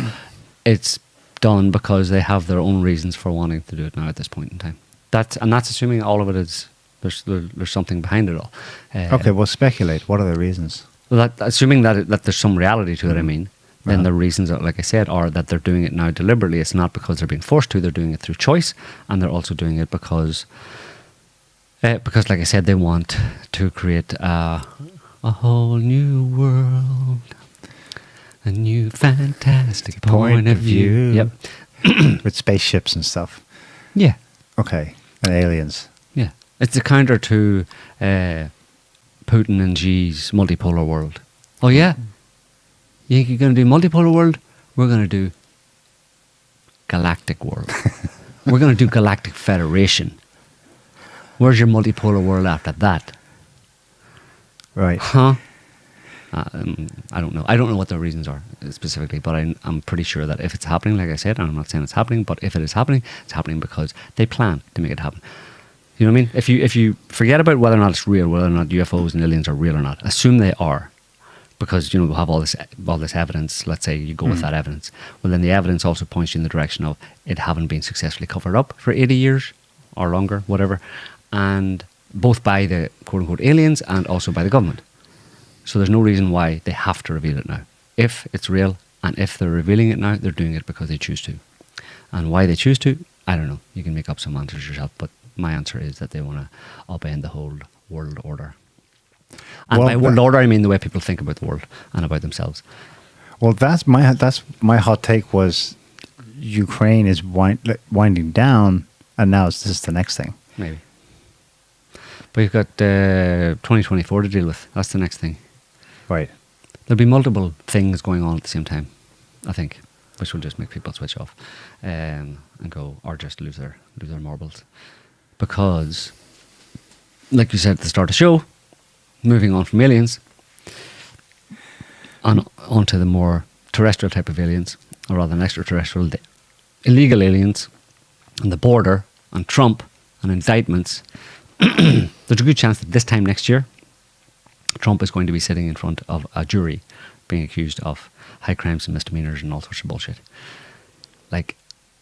it's done because they have their own reasons for wanting to do it now at this point in time. That's assuming all of it is there's something behind it all. Okay, well, speculate. What are the reasons? Well, assuming that there's some reality to it, then the reasons, like I said, are that they're doing it now deliberately. It's not because they're being forced to. They're doing it through choice, and they're also doing it because, like I said, they want to create a whole new world, a new fantastic point of view. Yep, with spaceships and stuff. Yeah. Okay, and aliens. Yeah. It's a counter to Putin and Xi's multipolar world. Oh, yeah? You think you're going to do multipolar world? We're going to do galactic world. We're going to do galactic federation. Where's your multipolar world after that? Right. Huh? I don't know. I don't know what the reasons are specifically, but I'm pretty sure that if it's happening, like I said, and I'm not saying it's happening, but if it is happening, it's happening because they plan to make it happen. You know what I mean? If you forget about whether or not it's real, whether or not UFOs and aliens are real or not, assume they are, because we'll have all this evidence. Let's say you go with that evidence. Well, then the evidence also points you in the direction of it having been successfully covered up for 80 years or longer, whatever, and both by the quote-unquote aliens and also by the government. So there's no reason why they have to reveal it now. If it's real and if they're revealing it now, they're doing it because they choose to. And why they choose to, I don't know. You can make up some answers yourself, but my answer is that they want to upend the whole world order. And by world order, I mean the way people think about the world and about themselves. Well, that's my hot take was Ukraine is winding down, and now this is the next thing. Maybe. But you've got 2024 to deal with. That's the next thing. Right. There'll be multiple things going on at the same time, I think, which will just make people switch off and go, or just lose their marbles. Because, like you said at the start of the show, moving on from aliens onto the more terrestrial type of aliens, or rather than extraterrestrial, the illegal aliens, and the border, and Trump, and indictments, there's a good chance that this time next year, Trump is going to be sitting in front of a jury being accused of high crimes and misdemeanors and all sorts of bullshit. Like,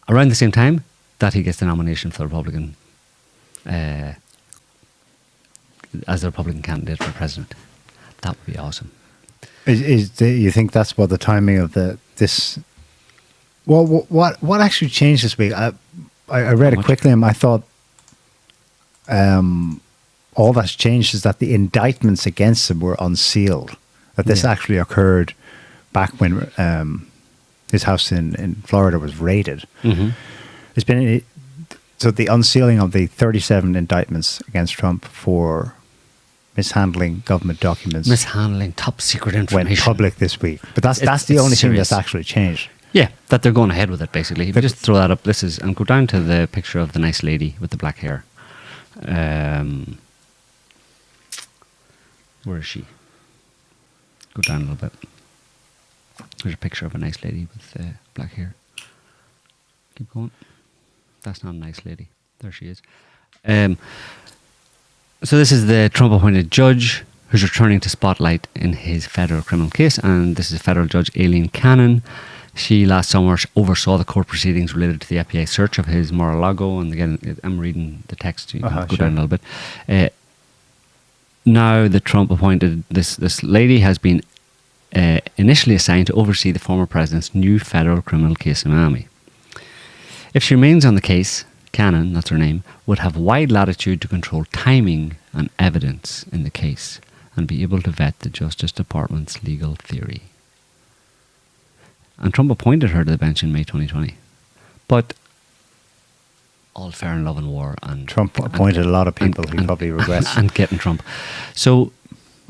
around the same time that he gets the nomination for the Republican, as the Republican candidate for president. That would be awesome. You think that's what the timing of this... Well, what actually changed this week? I read it quickly and I thought all that's changed is that the indictments against him were unsealed. That this actually occurred back when his house in Florida was raided. Mm-hmm. It's been... So the unsealing of the 37 indictments against Trump for mishandling government documents, mishandling top secret information, went public this week. But that's the only thing that's actually changed. Yeah, that they're going ahead with it. Basically, if you just throw that up, and go down to the picture of the nice lady with the black hair. Where is she? Go down a little bit. There's a picture of a nice lady with black hair. Keep going. That's not a nice lady. There she is. So this is the Trump-appointed judge who's returning to spotlight in his federal criminal case, and this is federal judge Aileen Cannon. She last summer oversaw the court proceedings related to the FBI search of his Mar-a-Lago, and again, I'm reading the text, so you can go down a little bit. Now the Trump-appointed, this lady has been initially assigned to oversee the former president's new federal criminal case in Miami. If she remains on the case, Cannon, that's her name, would have wide latitude to control timing and evidence in the case and be able to vet the Justice Department's legal theory. And Trump appointed her to the bench in May 2020. But all fair in love and war. And Trump appointed a lot of people he probably regrets. And getting Trump. So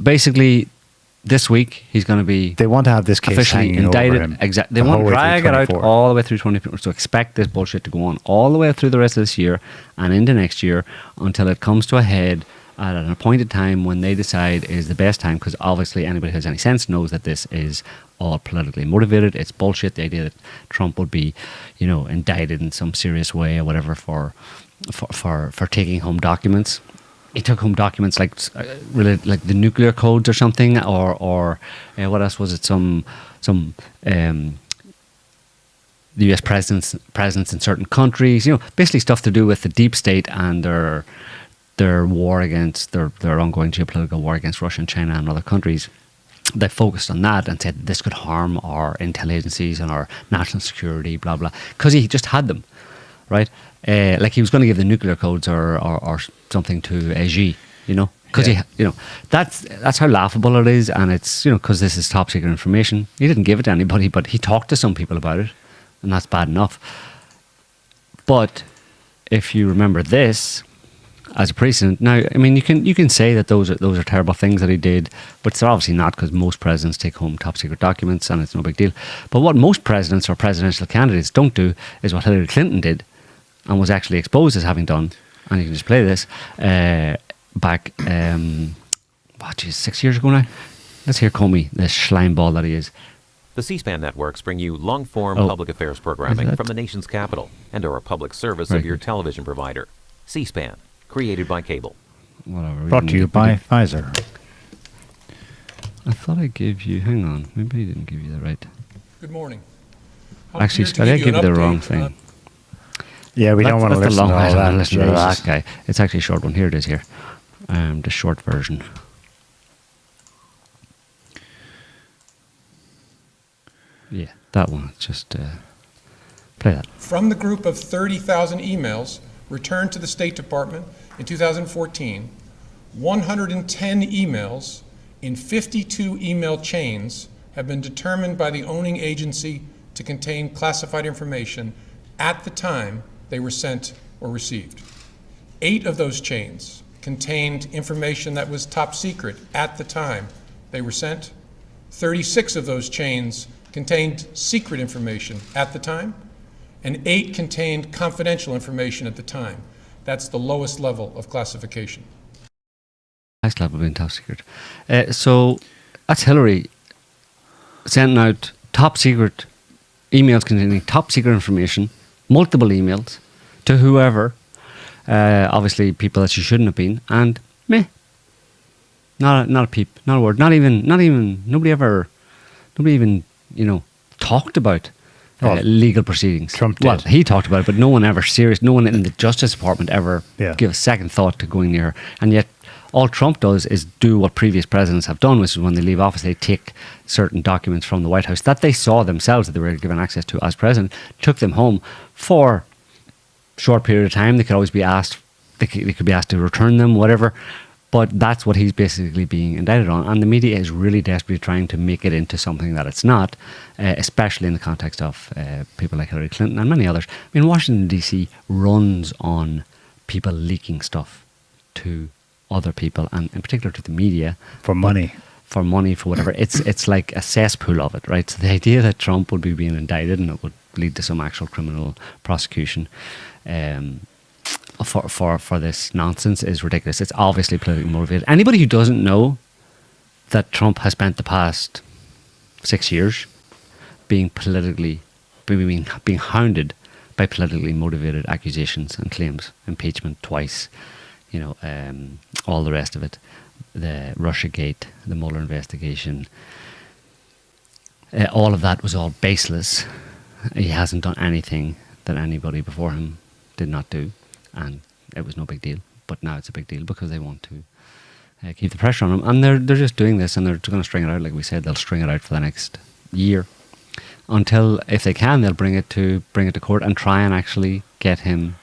basically, this week he's going to be... They want to have this case officially indicted. Exactly. They want to drag it out all the way through 2024. So expect this bullshit to go on all the way through the rest of this year and into next year until it comes to a head at an appointed time when they decide is the best time, because obviously anybody who has any sense knows that this is all politically motivated. It's bullshit, the idea that Trump would be, indicted in some serious way or whatever for taking home documents. He took home documents like the nuclear codes or something, or what else was it? Some the U.S. presidents in certain countries. Basically stuff to do with the deep state and their war against their ongoing geopolitical war against Russia and China and other countries. They focused on that and said this could harm our intel agencies and our national security, blah blah, because he just had them, right? Like he was going to give the nuclear codes or something to Xi, because that's how laughable it is, and it's because this is top secret information. He didn't give it to anybody, but he talked to some people about it, and that's bad enough. But if you remember this as a precedent, now I mean you can say that those are terrible things that he did, but they're obviously not, because most presidents take home top secret documents and it's no big deal. But what most presidents or presidential candidates don't do is what Hillary Clinton did and was actually exposed as having done, and you can just play this back 6 years ago now. Let's hear Comey, the schlimeball that he is. The C-SPAN networks bring you long-form public affairs programming from the nation's capital and are a public service of your television provider. C-SPAN, created by cable. Whatever. Brought to you by Pfizer. I thought I gave you. Hang on, maybe I didn't give you the right. Good morning. Actually, Scotty, I gave you the wrong thing. Yeah, we don't want to listen to all that. Listen to that guy. It's actually a short one. Here it is. Here, the short version. Yeah, that one. Just play that. From the group of 30,000 emails returned to the State Department in 2014, 110 emails in 52 email chains have been determined by the owning agency to contain classified information at the time they were sent or received. 8 of those chains contained information that was top secret at the time they were sent. 36 of those chains contained secret information at the time, and 8 contained confidential information at the time. That's the lowest level of classification. Highest level being top secret. So that's Hillary sending out top secret emails containing top secret information, multiple emails to whoever, obviously people that she shouldn't have been, and meh, not a peep, not a word, not even nobody even talked about legal proceedings. Trump did. Well, he talked about it, but no one in the Justice Department ever give a second thought to going near her. And yet, all Trump does is do what previous presidents have done, which is when they leave office, they take certain documents from the White House that they saw themselves that they were given access to as president, took them home for a short period of time. They could always be asked, they could be asked to return them, whatever. But that's what he's basically being indicted on. And the media is really desperately trying to make it into something that it's not, especially in the context of people like Hillary Clinton and many others. I mean, Washington, D.C. runs on people leaking stuff to other people, and in particular to the media. For money. For money, for whatever. It's like a cesspool of it, right? So the idea that Trump would be being indicted and it would lead to some actual criminal prosecution for this nonsense is ridiculous. It's obviously politically motivated. Anybody who doesn't know that Trump has spent the past 6 years being hounded by politically motivated accusations and claims, impeachment twice, all the rest of it, the Russiagate, the Mueller investigation, all of that was all baseless. He hasn't done anything that anybody before him did not do, and it was no big deal. But now it's a big deal because they want to keep the pressure on him, and they're just doing this, and they're going to string it out. Like we said, they'll string it out for the next year until, if they can, they'll bring it to court and try and actually get him,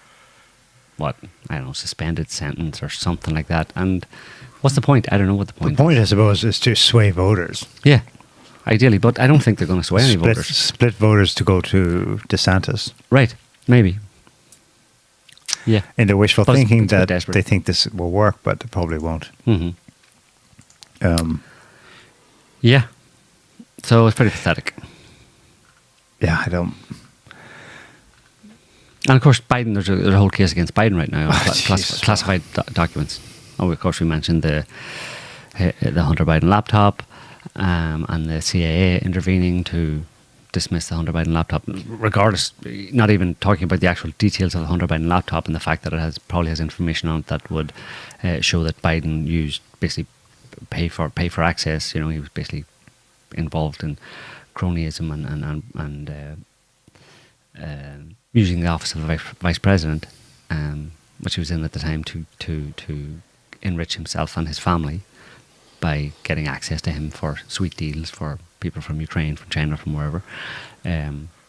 suspended sentence or something like that. And what's the point? I don't know what the point is. The point, I suppose, is to sway voters. Yeah, ideally, but I don't think they're going to sway any voters. Split voters to go to DeSantis. Right, maybe. Yeah. In the wishful thinking that they think this will work, but it probably won't. Mm-hmm. Yeah. So it's pretty pathetic. Yeah, I don't... And of course, Biden, there's a whole case against Biden right now on classified documents. Oh, of course, we mentioned the Hunter Biden laptop and the CIA intervening to dismiss the Hunter Biden laptop, regardless, not even talking about the actual details of the Hunter Biden laptop and the fact that it probably has information on it that would show that Biden used, basically pay for access. He was basically involved in cronyism and using the office of vice president, which he was in at the time, to enrich himself and his family by getting access to him for sweet deals for people from Ukraine, from China, from wherever.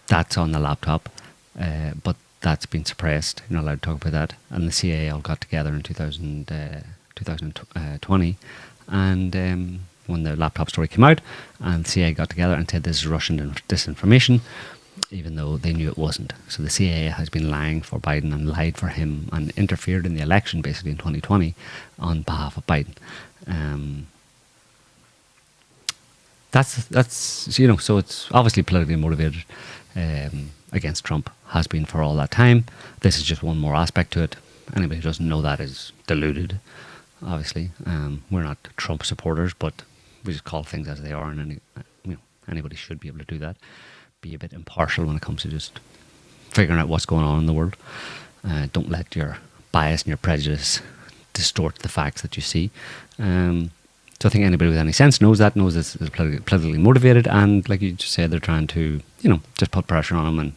That's on the laptop, but that's been suppressed. You're not allowed to talk about that. And the CIA all got together in 2020, and when the laptop story came out, and the CIA got together and said this is Russian disinformation, even though they knew it wasn't. So the CIA has been lying for Biden and lied for him and interfered in the election basically in 2020 on behalf of Biden. That's so it's obviously politically motivated against Trump, has been for all that time. This is just one more aspect to it. Anybody who doesn't know that is deluded, obviously. We're not Trump supporters, but we just call things as they are, and anybody should be able to do that. Be a bit impartial when it comes to just figuring out what's going on in the world. Don't let your bias and your prejudice distort the facts that you see. So I think anybody with any sense knows it's politically motivated, and like you just said, they're trying to, just put pressure on him. And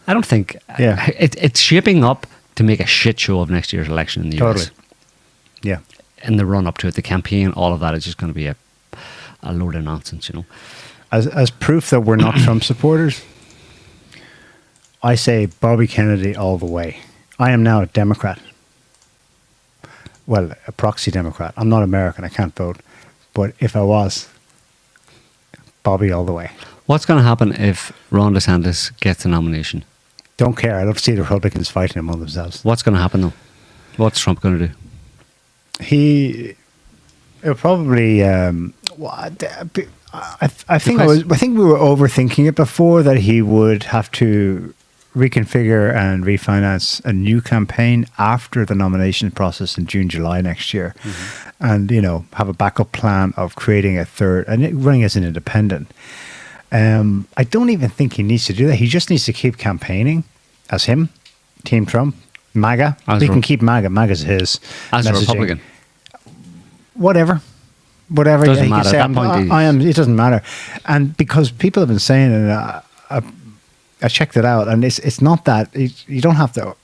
I don't think it's shaping up to make a shit show of next year's election in the US. Yeah. In the run up to it, the campaign, all of that is just going to be a load of nonsense, As proof that we're not Trump supporters, I say Bobby Kennedy all the way. I am now a Democrat. Well, a proxy Democrat. I'm not American. I can't vote. But if I was, Bobby all the way. What's going to happen if Ron DeSantis gets the nomination? Don't care. I love to see the Republicans fighting among themselves. What's going to happen, though? What's Trump going to do? He'll probably... I think we were overthinking it before, that he would have to reconfigure and refinance a new campaign after the nomination process in June, July next year. And, have a backup plan of creating a third and running as an independent. I don't even think he needs to do that. He just needs to keep campaigning as him, Team Trump, MAGA. He can keep MAGA. MAGA's his as messaging. A Republican. Whatever. Doesn't matter. At that point, it doesn't matter. And because people have been saying, and I checked it out, and it's not that you don't have to.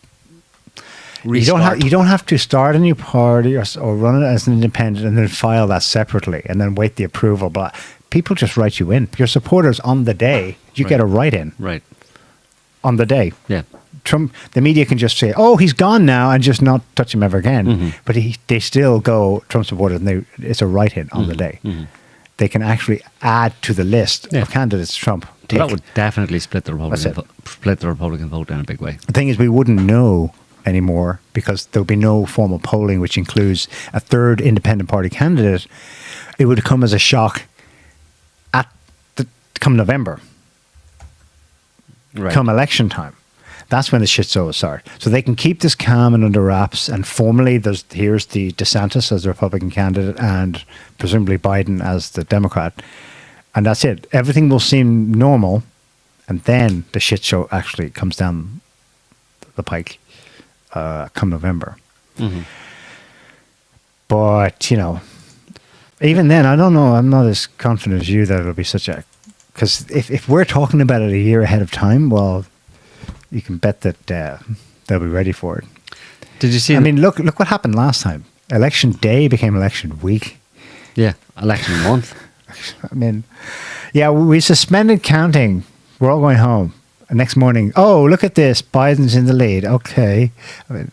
Restart. You don't have to start a new party or run it as an independent and then file that separately and then wait the approval. But people just write you in. Your supporters on the day, you get a write-in. Right. On the day. Yeah. Trump, the media can just say, "Oh, he's gone now," and just not touch him ever again. But they still go Trump supporters, and it's a write-in on the day. They can actually add to the list of candidates Trump. That would definitely split the Republican vote in a big way. The thing is, we wouldn't know anymore because there'll be no formal polling, which includes a third independent party candidate. It would come as a shock come November, come election time. That's when the shit show will start. So they can keep this calm and under wraps. And formally, here's the DeSantis as the Republican candidate and presumably Biden as the Democrat. And that's it. Everything will seem normal. And then the shit show actually comes down the pike come November. But, even then, I don't know. I'm not as confident as you that it'll be such a... Because if we're talking about it a year ahead of time, well... You can bet that they'll be ready for it. Did you see? I mean, look what happened last time. Election day became election week. Yeah, election month. I mean, yeah, we suspended counting. We're all going home. And next morning, oh, look at this. Biden's in the lead. Okay. I mean,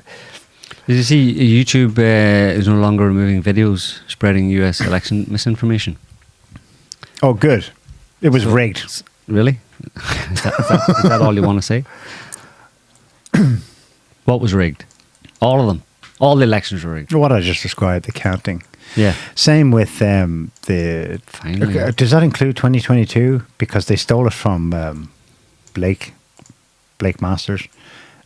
did you see YouTube is no longer removing videos spreading US election misinformation? Oh, good. It was rigged. Really? Is that all you want to say? What was rigged? All of them. All the elections were rigged. What I just described, the counting. Yeah. Same with the... Finally. Does that include 2022? Because they stole it from Blake Masters.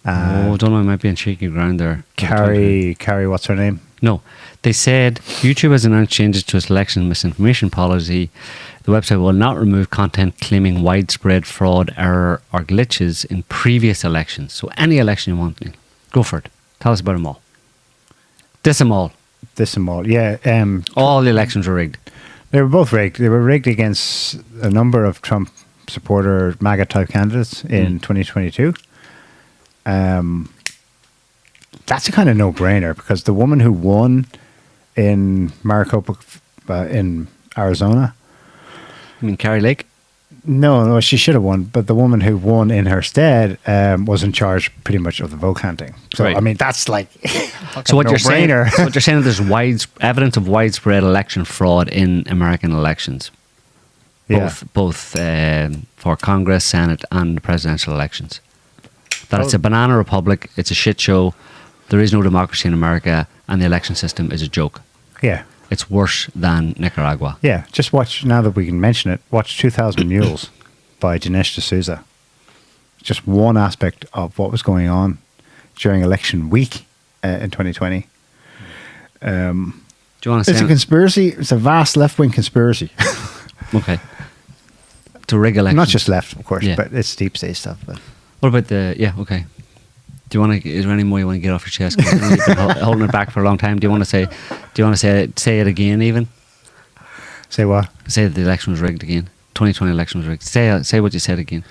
I don't know. I might be on shaky ground there. Carrie, what's her name? No. They said YouTube has announced changes to its election misinformation policy. The website will not remove content claiming widespread fraud, error, or glitches in previous elections. So any election you want, Neil, go for it. Tell us about them all. Diss them all. Yeah. All the elections were rigged. They were both rigged. They were rigged against a number of Trump supporter MAGA type candidates in 2022. That's a kind of no-brainer because the woman who won in Maricopa in Arizona. You mean Carrie Lake? No, she should have won. But the woman who won in her stead was in charge pretty much of the vote counting. So, I mean, that's like so what you're saying is there's evidence of widespread election fraud in American elections. Both for Congress, Senate, and presidential elections. That it's a banana republic, it's a shit show, there is no democracy in America, and the election system is a joke. Yeah. It's worse than Nicaragua. Yeah, just watch, now that we can mention it, watch 2000 Mules by Dinesh D'Souza. Just one aspect of what was going on during election week in 2020. Do you want to say it's a conspiracy. It's a vast left-wing conspiracy. Okay. To rig elections. Not just left, of course, but it's deep state stuff. But. What about okay. Do you want to? Is there any more you want to get off your chest? 'Cause you've been holding it back for a long time. Do you want to say it again? Even Say what? Say that the election was rigged again. 2020 election was rigged. Say what you said again.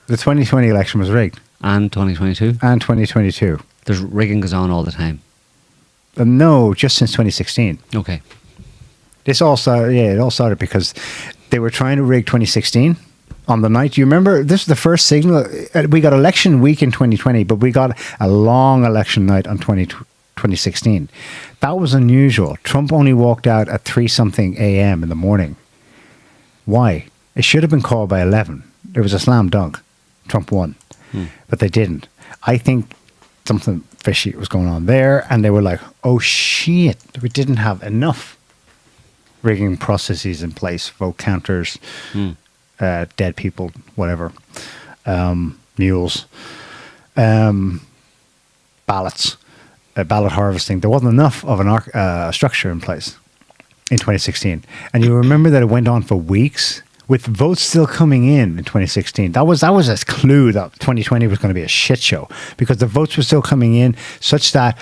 The 2020 election was rigged. And 2022? And 2022. There's rigging goes on all the time. No, just since 2016. Okay. It all started because they were trying to rig 2016 on the night. Do you remember? This is the first signal. We got election week in 2020, but we got a long election night on 2016. That was unusual. Trump only walked out at 3-something a.m. in the morning. Why? It should have been called by 11. It was a slam dunk. Trump won. But they didn't. I think something fishy was going on there, and they were like, oh shit, we didn't have enough rigging processes in place, vote counters, dead people, whatever, mules, ballots, ballot harvesting. There wasn't enough of an structure in place in 2016. And you remember that it went on for weeks with votes still coming in 2016. That was a clue that 2020 was going to be a shit show, because the votes were still coming in such that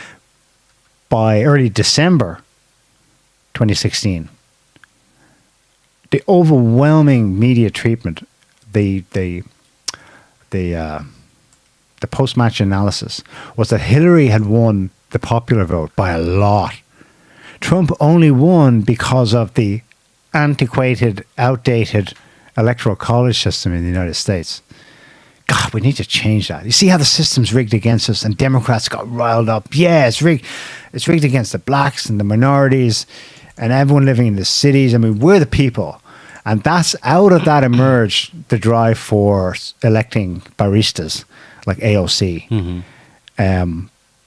by early December 2016, the overwhelming media treatment, the post-match analysis was that Hillary had won the popular vote by a lot. Trump only won because of the antiquated, outdated electoral college system in the United States. God, we need to change that. You see how the system's rigged against us, and Democrats got riled up. Yeah, it's rigged. It's rigged against the blacks and the minorities and everyone living in the cities. I mean, we're the people. And that's out of that emerged the drive for electing baristas like AOC.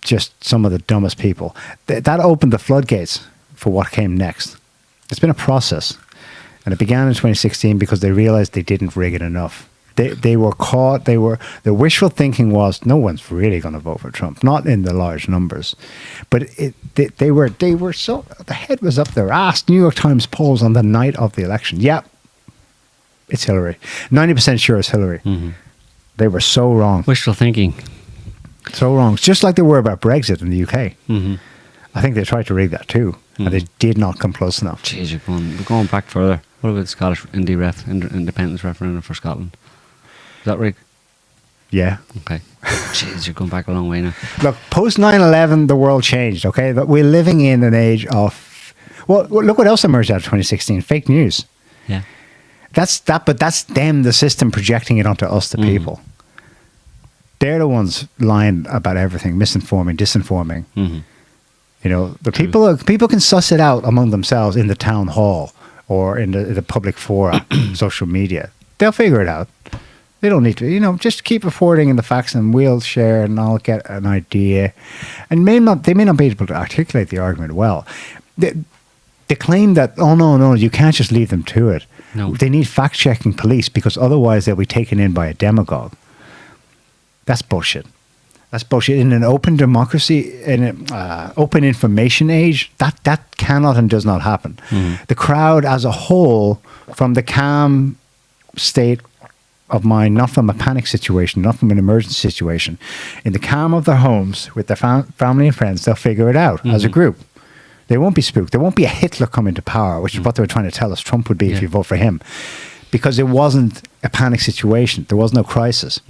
Just some of the dumbest people. That opened the floodgates for what came next. It's been a process. And it began in 2016 because they realized they didn't rig it enough. They were caught. Their wishful thinking was no one's really going to vote for Trump, not in the large numbers. But they were so, the head was up their ass. New York Times polls on the night of the election. Yeah, it's Hillary. 90% sure it's Hillary. They were so wrong. Wishful thinking. So wrong. Just like they were about Brexit in the UK. I think they tried to rig that too, and they did not come close enough. Jeez, we're going back further. What about the Scottish independence referendum for Scotland? Is that rigged? Yeah. Okay. Jeez, you're going back a long way now. Look, post 9/11, the world changed. Okay, but we're living in an age of. Well, look what else emerged out of 2016: fake news. Yeah. That's them, the system, projecting it onto us, the people. They're the ones lying about everything, misinforming, disinforming. You know, the people can suss it out among themselves in the town hall or in the public fora, social media. They'll figure it out. They don't need to, just keep reporting in the facts and we'll share and I'll get an idea. And they may not be able to articulate the argument well. They claim that, oh, no, you can't just leave them to it. No. They need fact-checking police because otherwise they'll be taken in by a demagogue. That's bullshit. That's bullshit. In an open democracy, in an open information age, that cannot and does not happen. The crowd as a whole, from the calm state of mind, not from a panic situation, not from an emergency situation, in the calm of their homes with their family and friends, they'll figure it out as a group. They won't be spooked. There won't be a Hitler coming to power, which is what they were trying to tell us Trump would be if you vote for him. Because it wasn't a panic situation. There was no crisis.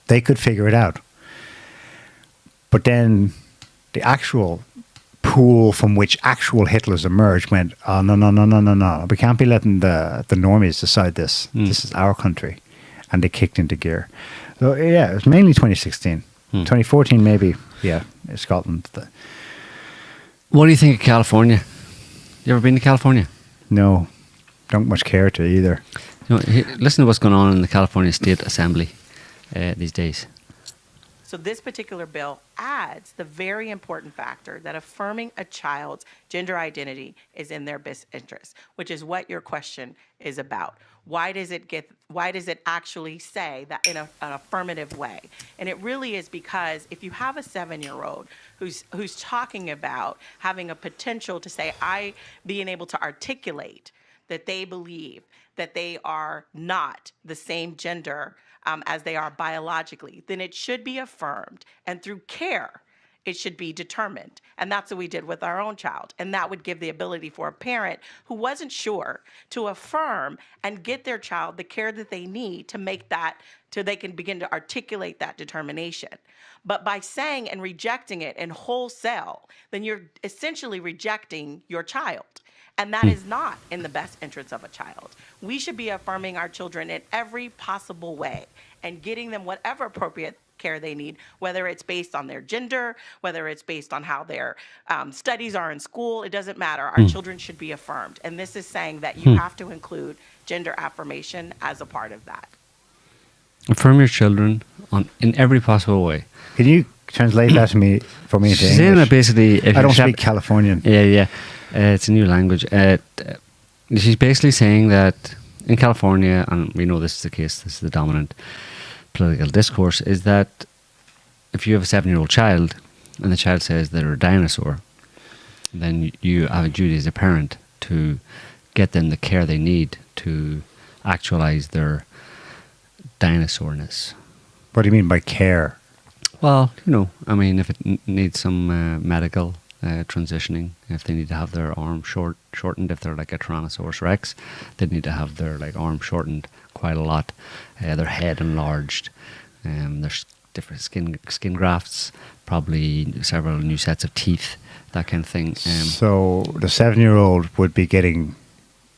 They could figure it out. But then the actual pool from which actual Hitlers emerged went, oh, no. We can't be letting the normies decide this. This is our country. And they kicked into gear. So, yeah, it was mainly 2016. 2014, maybe, Scotland. What do you think of California? You ever been to California? No, don't much care to either. Listen to what's going on in the California State Assembly these days. So this particular bill adds the very important factor that affirming a child's gender identity is in their best interest, which is what your question is about. Why does it actually say that in an affirmative way? And it really is because if you have a 7-year-old who's talking about having a potential to say, being able to articulate that they believe that they are not the same gender as they are biologically, then it should be affirmed. And through care, it should be determined. And that's what we did with our own child. And that would give the ability for a parent who wasn't sure to affirm and get their child the care that they need to make that, so they can begin to articulate that determination. But by saying and rejecting it in wholesale, then you're essentially rejecting your child. And that is not in the best interest of a child. We should be affirming our children in every possible way and getting them whatever appropriate care they need, whether it's based on their gender, whether it's based on how their studies are in school. It doesn't matter. Our children should be affirmed. And this is saying that you have to include gender affirmation as a part of that. Affirm your children in every possible way. Can you translate that to me for me into She's saying English? that basically, I don't speak Californian. Yeah. It's a new language. She's basically saying that in California, and we know this is the case, this is the dominant political discourse, is that if you have a 7-year-old child and the child says they're a dinosaur, then you have a duty as a parent to get them the care they need to actualize their dinosaurness. What do you mean by care? Well, I mean, if it needs some medical transitioning, if they need to have their arm shortened, if they're like a Tyrannosaurus Rex, they need to have their arm shortened quite a lot, their head enlarged, there's different skin grafts, probably several new sets of teeth, that kind of thing. So the 7-year-old would be getting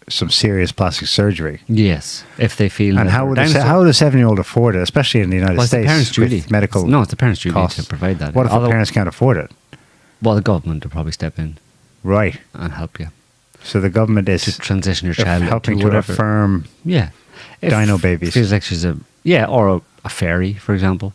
some serious plastic surgery. Yes, if they feel. And how would a 7-year-old afford it, especially in the United States? It's the parents' duty. Medical No, it's the parents' duty costs. to provide that. What if the parents can't afford it? Well, the government will probably step in, right, and help you. So the government is to transition your child helping to to whatever. affirm. Yeah, dino babies. Feels like she's or a fairy, for example.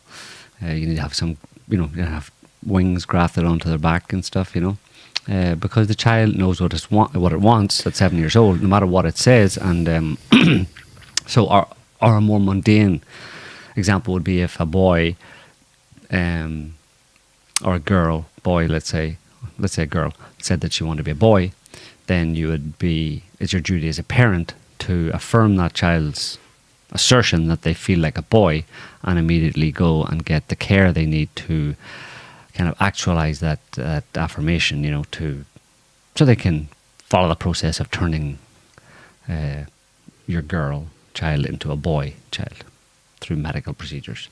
You need to have some, you have wings grafted onto their back and stuff, because the child knows what it wants at 7 years old, no matter what it says. And so, our more mundane example would be if a boy, or a girl, let's say a girl said that she wanted to be a boy, then it's your duty as a parent to affirm that child's assertion that they feel like a boy and immediately go and get the care they need to kind of actualize that affirmation, so they can follow the process of turning your girl child into a boy child through medical procedures.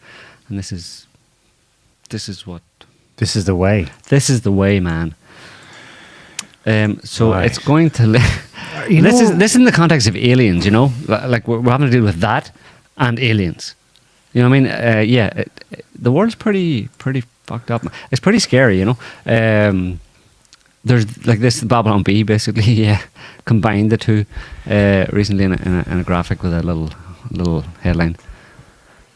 And this is the way. This is the way, man. So right. It's going to. This is in the context of aliens, like we're having to deal with that and aliens. You know what I mean? The world's pretty fucked up. It's pretty scary, There's like this Babylon Bee, basically, combined the two recently in a graphic with a little headline.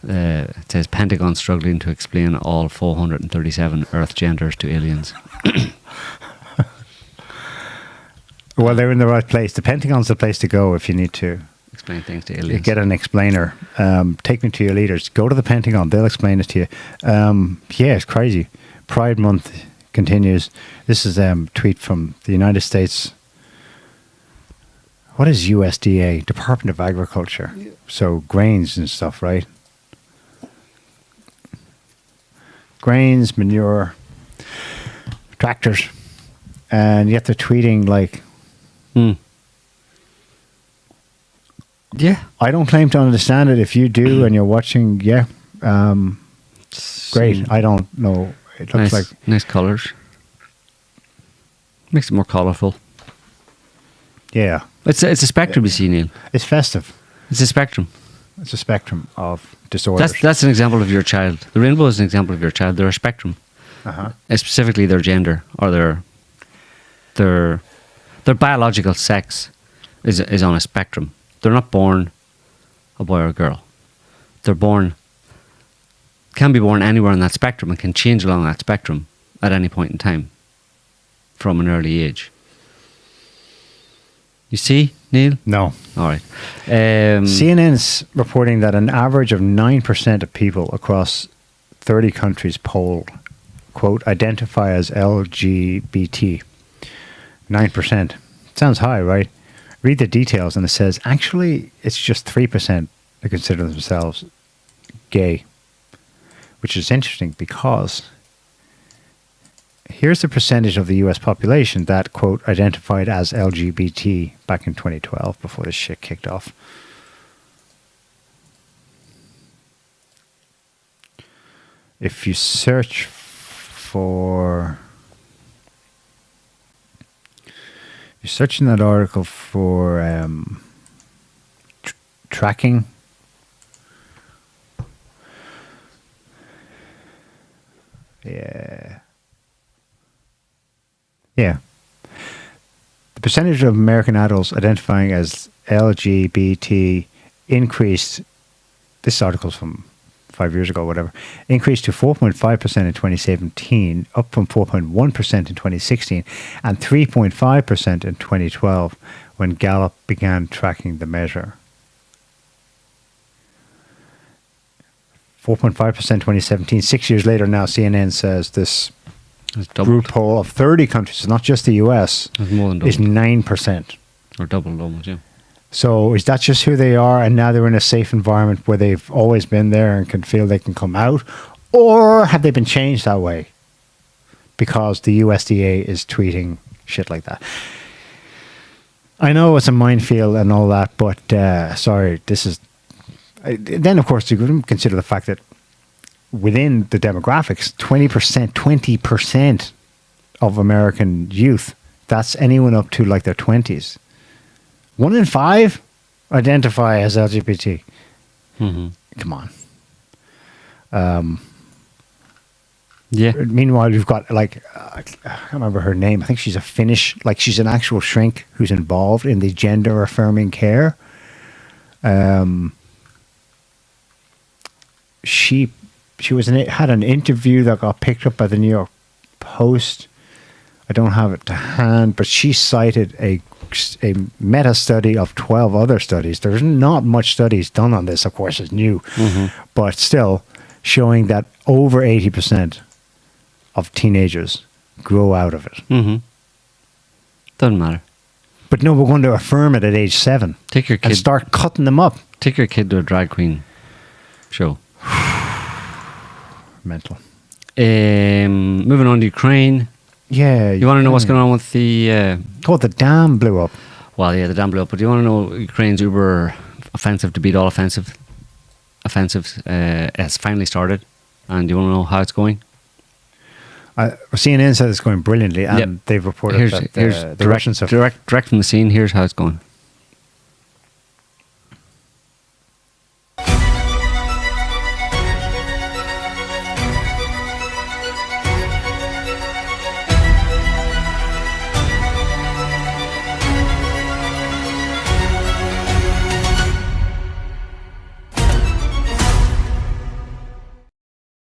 It says Pentagon struggling to explain all 437 Earth genders to aliens. Well, they're in the right place. The Pentagon's the place to go if you need to explain things to aliens. Get an explainer. Take me to your leaders. Go to the Pentagon. They'll explain it to you. It's crazy. Pride Month continues. This is a tweet from the United States. What is USDA? Department of Agriculture. Yeah. So grains and stuff, right? Grains, manure, tractors. And yet they're tweeting like... Yeah. I don't claim to understand it. If you do and you're watching, great. I don't know. It looks like... Nice colours. Makes it more colourful. Yeah. It's a spectrum, you see, Neil. It's festive. It's a spectrum. It's a spectrum of disorders. That's an example of your child. The rainbow is an example of your child. They're a spectrum. Specifically their gender or their biological sex is on a spectrum. They're not born a boy or a girl. Can be born anywhere on that spectrum and can change along that spectrum at any point in time from an early age. You see, Neil? No. All right. CNN's reporting that an average of 9% of people across 30 countries polled, quote, identify as LGBT. 9%. Sounds high, right? Read the details and it says, actually, it's just 3% that consider themselves gay. Which is interesting because here's the percentage of the US population that, quote, identified as LGBT back in 2012 before this shit kicked off. If you search for... You're searching that article for tracking. Yeah. The percentage of American adults identifying as LGBT increased. This article's from 5 years ago, whatever. Increased to 4.5% in 2017, up from 4.1% in 2016, and 3.5% in 2012 when Gallup began tracking the measure. 4.5% 2017. 6 years later now, CNN says this group poll of 30 countries, not just the US, is 9%. Or double almost, yeah. So is that just who they are, and now they're in a safe environment where they've always been there and can feel they can come out? Or have they been changed that way because the USDA is tweeting shit like that? I know it's a minefield and all that, but sorry, this is... Then, of course, you can consider the fact that within the demographics, 20% of American youth, that's anyone up to like their 20s. 1 in 5 identify as LGBT. Mm-hmm. Come on. Yeah. Meanwhile, you've got like, I can't remember her name. I think she's a Finnish, like she's an actual shrink who's involved in the gender affirming care. She had an interview that got picked up by the New York Post. I don't have it to hand, but she cited a meta study of 12 other studies. There's not much studies done on this, of course, it's new, but still showing that over 80% of teenagers grow out of it. Doesn't matter. But no, we're going to affirm it at age 7. Take your kid and start cutting them up. Take your kid to a drag queen show. Mental. Moving on to Ukraine. Yeah. You want to know what's going on with the... the dam blew up. Well, yeah, the dam blew up. But do you want to know Ukraine's uber offensive to beat all offensives has finally started? And do you want to know how it's going? CNN said it's going brilliantly, and they've reported that the Russians have... Direct from the scene, here's how it's going.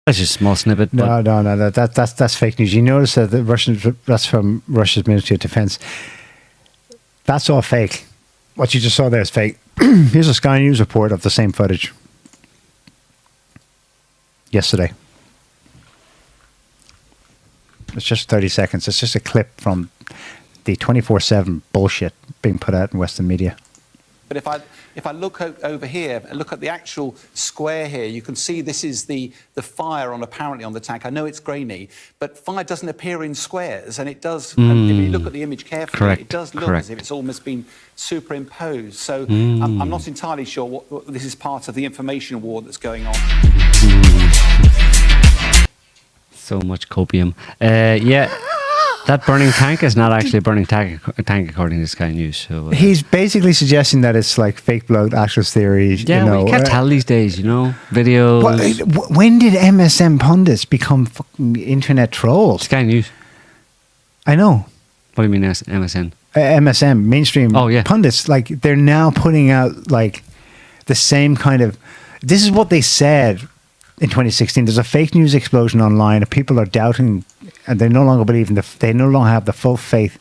That's just a small snippet. No, that's fake news. You notice that that's from Russia's Ministry of Defense. That's all fake. What you just saw there is fake. Here's a Sky News report of the same footage. Yesterday. It's just 30 seconds. It's just a clip from the 24/7 bullshit being put out in Western media. But if I look over here and look at the actual square here, you can see this is the fire apparently on the tank. I know it's grainy, but fire doesn't appear in squares, and it does. If you look at the image carefully, it does look as if it's almost been superimposed. So I'm not entirely sure what this is part of the information war that's going on. So much copium. That burning tank is not actually a burning tank according to Sky News. So he's basically suggesting that it's like fake blood actress theory. Yeah, you can't tell these days, videos. When did MSM pundits become fucking internet trolls? Sky News. I know. What do you mean MSN? MSM, mainstream pundits. Like, they're now putting out like the same kind of... This is what they said in 2016. There's a fake news explosion online. People are doubting... And they no longer believe they no longer have the full faith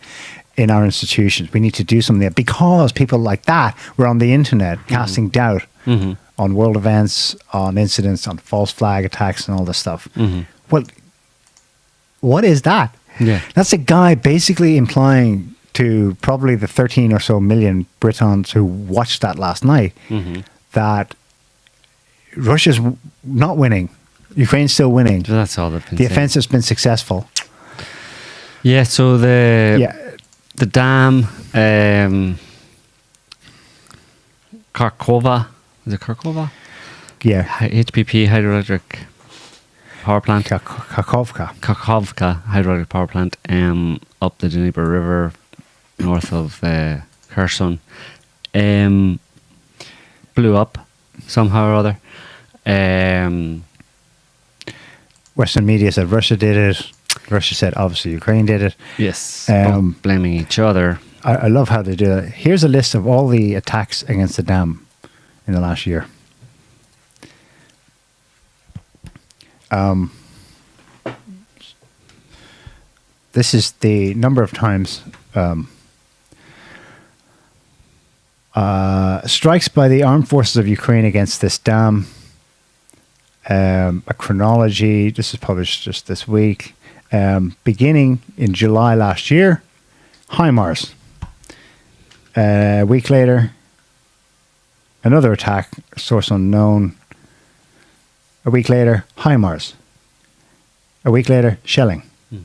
in our institutions. We need to do something there because people like that were on the internet casting doubt on world events, on incidents, on false flag attacks and all this stuff. Well, what is that? Yeah. That's a guy basically implying to probably the 13 or so million Britons who watched that last night that Russia's not winning. Ukraine's still winning. That's all that. The offensive's been successful. Yeah, so the dam, Kakhovka, is it Kakhovka? Yeah. HPP hydroelectric power plant. Kakhovka hydroelectric power plant up the Dnieper River, north of Kherson. Blew up somehow or other. Western media said Russia did it. Russia said obviously Ukraine did it. Yes, blaming each other. I love how they do that. Here's a list of all the attacks against the dam in the last year. This is the number of times strikes by the armed forces of Ukraine against this dam. A chronology. This is published just this week. Beginning in July last year, HIMARS. A week later, another attack, source unknown. A week later, HIMARS. A week later, shelling.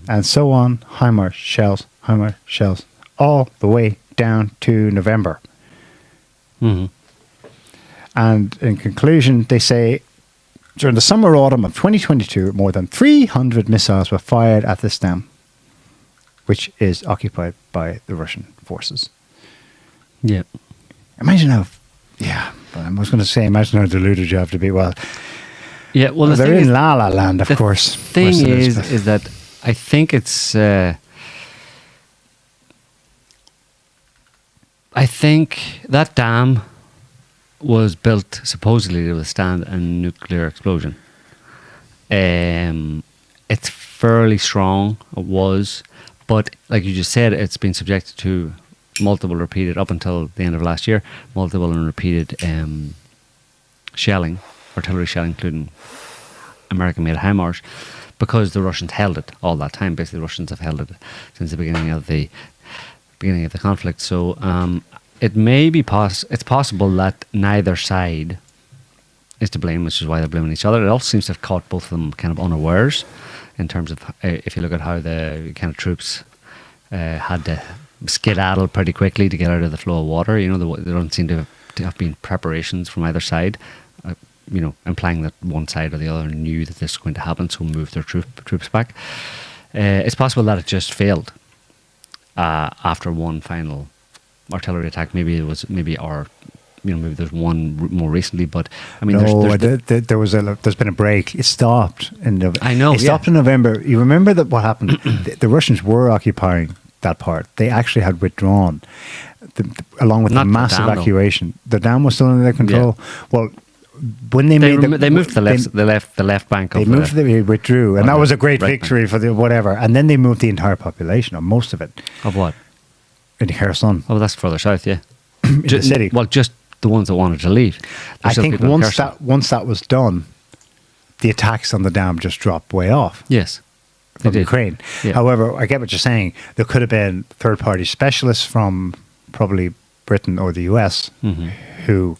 And so on, HIMARS, shells, all the way down to November. And in conclusion, they say, during the summer-autumn of 2022, more than 300 missiles were fired at this dam, which is occupied by the Russian forces. Yeah. Imagine how, but I was going to say, imagine how deluded you have to be. Well, yeah, well, they're in La La Land, of course. The thing is that I think it's, I think that dam was built supposedly to withstand a nuclear explosion. It's fairly strong, it was, but like you just said, it's been subjected to multiple repeated, up until the end of last year, multiple and repeated shelling, artillery shelling, including American-made HIMARS, because the Russians held it all that time. Basically, the Russians have held it since the beginning of the conflict. So it may be it's possible that neither side is to blame, which is why they're blaming each other. It also seems to have caught both of them kind of unawares, in terms of if you look at how the kind of troops had to skedaddle pretty quickly to get out of the flow of water. You know, there don't seem to have been preparations from either side. You know, implying that one side or the other knew that this was going to happen, so moved their troops back. It's possible that it just failed after one final artillery attack. Maybe there's one more recently, but I mean, there's been a break. It stopped in November. I know. It stopped in November. You remember that what happened? the Russians were occupying that part. They actually had withdrawn, along with the mass evacuation. The dam was still under their control. Yeah. Well, when they moved to the left bank of they withdrew, and that was a great victory for the whatever. And then they moved the entire population, or most of it. Of what? In Kherson. Oh, that's further south, yeah. In the city. Well, just the ones that wanted to leave. I think once that was done, the attacks on the dam just dropped way off. Yes. From Ukraine. Yeah. However, I get what you're saying. There could have been third-party specialists from probably Britain or the US who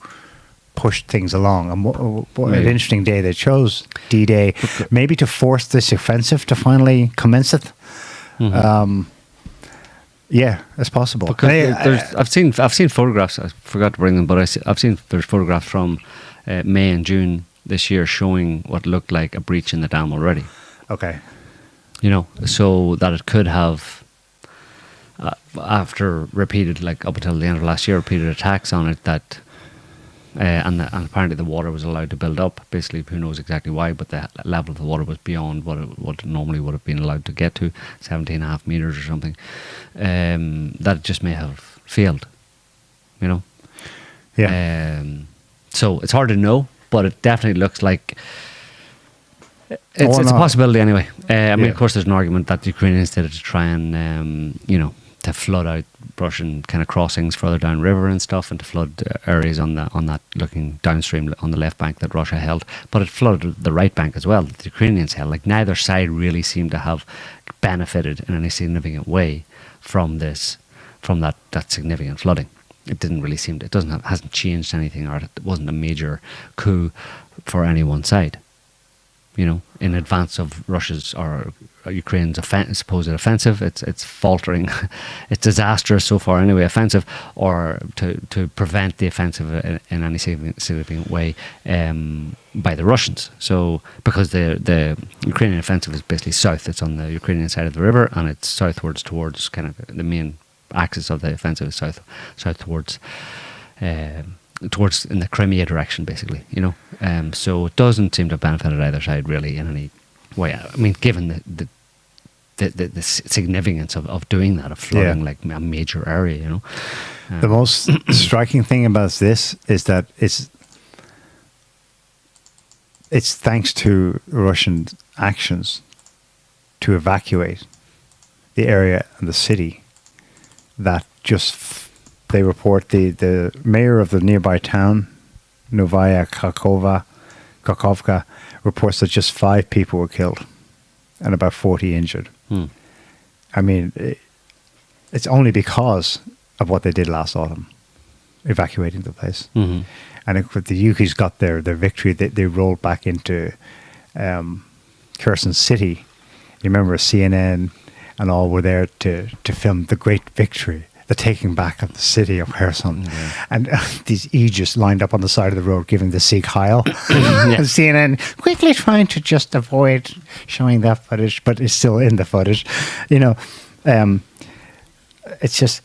pushed things along. And what an interesting day they chose, D-Day, maybe to force this offensive to finally Commenceth. Yeah, it's possible. Because I've seen photographs. I forgot to bring them, but I've seen there's photographs from May and June this year showing what looked like a breach in the dam already. Okay. You know, so that it could have, after repeated, like up until the end of last year, repeated attacks on it, that and apparently the water was allowed to build up. Basically, who knows exactly why, but the level of the water was beyond what normally would have been allowed to get to, 17.5 meters or something. That just may have failed, you know. Yeah. So it's hard to know, but it definitely looks like it's a possibility anyway. I mean, of course, there's an argument that the Ukrainians did it to try and to flood out Russian kind of crossings further downriver and stuff, and to flood areas on that looking downstream on the left bank that Russia held. But it flooded the right bank as well that the Ukrainians held. Like, neither side really seemed to have benefited in any significant way from that significant flooding. It didn't really seem to. Hasn't changed anything, or it wasn't a major coup for any one side. in advance of Russia's or Ukraine's supposed offensive. It's faltering. It's disastrous so far anyway, offensive, or to prevent the offensive in any significant way by the Russians. So because the Ukrainian offensive is basically south, it's on the Ukrainian side of the river, and it's southwards towards kind of the main axis of the offensive is south towards in the Crimea direction, basically, so it doesn't seem to have benefited either side really in any way. I mean, given the significance of doing that, of flooding like a major area, the most striking thing about this is that it's thanks to Russian actions to evacuate the area and the city that they report the mayor of the nearby town, Novaya Kakhovka, reports that just 5 people were killed and about 40 injured. I mean, it's only because of what they did last autumn, evacuating the place. And if the UK's got their victory, they rolled back into Kherson City. You remember CNN and all were there to film the great victory, the taking back of the city of Kherson. And these Aegis lined up on the side of the road giving the Sieg Heil. And CNN quickly trying to just avoid showing that footage, but it's still in the footage. It's just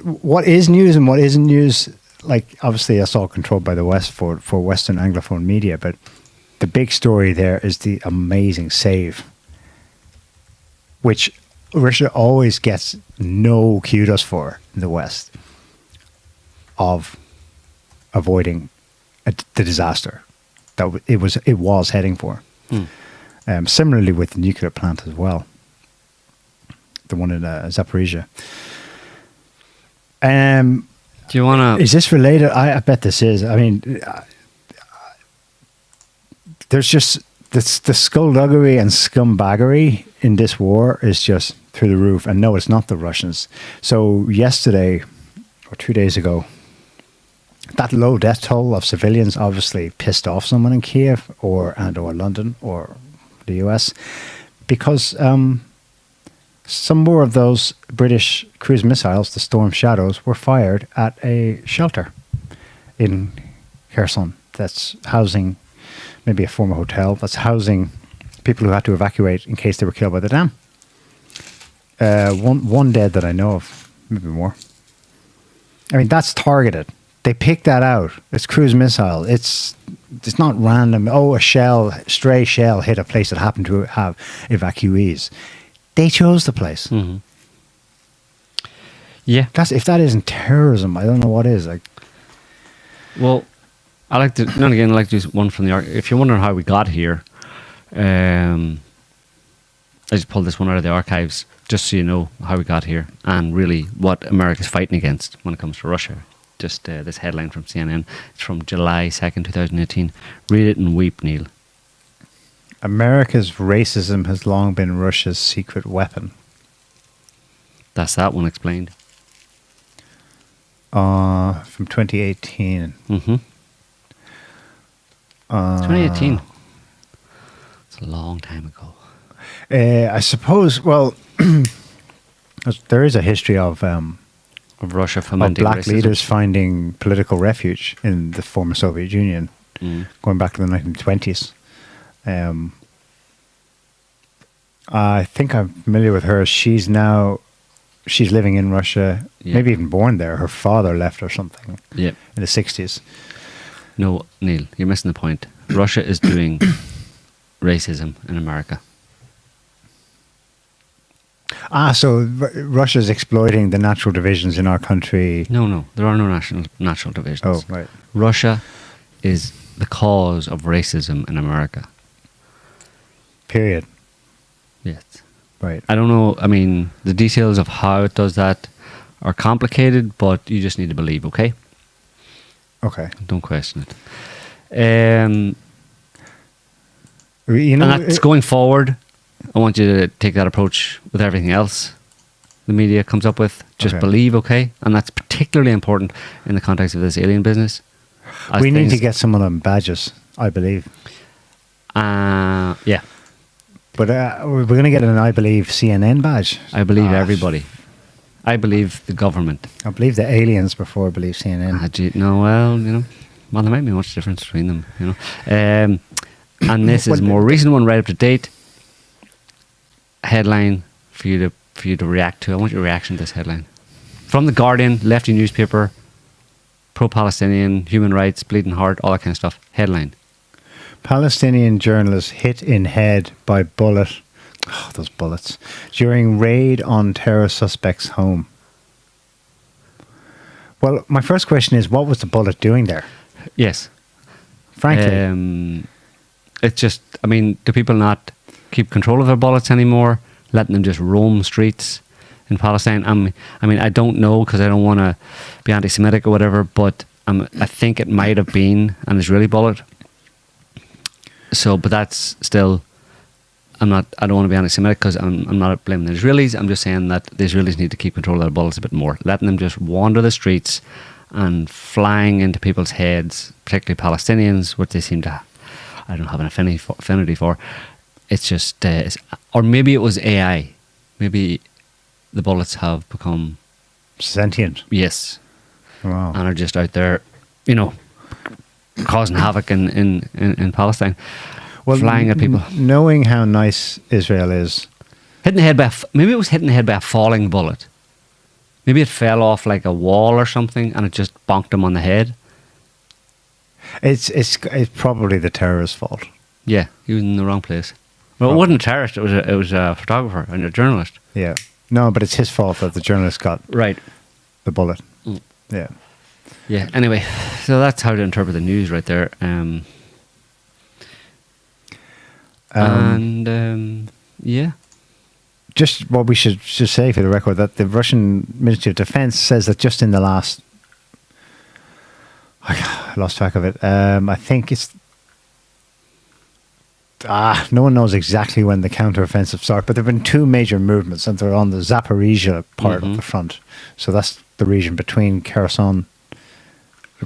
what is news and what isn't news. Like, obviously that's all controlled by the West for Western Anglophone media, but the big story there is the amazing save, which Russia always gets no kudos for in the West, of avoiding the disaster that it was heading for. Similarly with the nuclear plant as well, the one in Zaporizhia. Do you want to? Is this related? I bet this is. I mean, there's just the skullduggery and scumbaggery in this war is just through the roof. And no, it's not the Russians. So yesterday or 2 days ago, that low death toll of civilians obviously pissed off someone in Kiev or London or the US, because some more of those British cruise missiles, the Storm Shadows, were fired at a shelter in Kherson that's housing, maybe a former hotel, that's housing people who had to evacuate in case they were killed by the dam. One dead that I know of, maybe more. I mean, that's targeted. They picked that out. It's cruise missile. It's not random. Oh, a stray shell hit a place that happened to have evacuees. They chose the place. Yeah. If that isn't terrorism, I don't know what is. Well, I like to, now and again, I like to do one from the, if you're wondering how we got here, I just pulled this one out of the archives, just so you know how we got here, and really what America's fighting against when it comes to Russia. Just this headline from CNN. It's from July 2nd, 2018. Read it and weep, Neil. America's racism has long been Russia's secret weapon. That's that one explained. From 2018. 2018. It's a long time ago. I suppose, well, there is a history of Russia fomenting black racism. leaders finding political refuge in the former Soviet Union, going back to the 1920s. I think I'm familiar with her. She's living in Russia, maybe even born there. Her father left or something in the 60s. No, Neil, you're missing the point. Russia is doing racism in America. So Russia's exploiting the natural divisions in our country. No, there are no natural divisions. Oh, right. Russia is the cause of racism in America. Period. Yes. Right. I don't know, I mean, the details of how it does that are complicated, but you just need to believe, okay? Okay. Don't question it. And that's going forward. I want you to take that approach with everything else the media comes up with. Just believe, okay? And that's particularly important in the context of this alien business. We need to get some of them badges, I believe. Yeah. But we're going to get an I believe CNN badge. I believe everybody. I believe the government. I believe the aliens before I believe CNN. No, well, well, there might be much difference between them, and this is a more recent one, right up to date. Headline for you to react to. I want your reaction to this headline. From The Guardian, lefty newspaper, pro-Palestinian, human rights, bleeding heart, all that kind of stuff. Headline. Palestinian journalist hit in head by bullet. Oh, those bullets. During raid on terror suspect's home. Well, my first question is, what was the bullet doing there? Yes. Frankly. It's just, do people not keep control of their bullets anymore? Letting them just roam streets in Palestine? I don't know, because I don't want to be anti-Semitic or whatever, but I think it might have been an Israeli bullet. So, but that's still... I don't want to be anti-Semitic, because I'm not blaming the Israelis. I'm just saying that the Israelis need to keep control of their bullets a bit more. Letting them just wander the streets and flying into people's heads, particularly Palestinians, which they seem to, I don't have an affinity for. It's just, or maybe it was AI. Maybe the bullets have become sentient. Yes. Wow. And are just out there, causing havoc in Palestine. Well, flying at people. Knowing how nice Israel is. Maybe it was hitting the head by a falling bullet. Maybe it fell off like a wall or something and it just bonked him on the head. It's probably the terrorist's fault. Yeah, he was in the wrong place. Well, it wasn't a terrorist, it was a photographer and a journalist. Yeah. No, but it's his fault that the journalist got the bullet. Mm. Yeah. Yeah, anyway, so that's how to interpret the news right there. Yeah. Just what we should say for the record, that the Russian Ministry of Defense says that just in the last... I lost track of it. I think it's... no one knows exactly when the counter-offensive started, but there have been two major movements, and they're on the Zaporizhia part of the front. So that's the region between Kherson,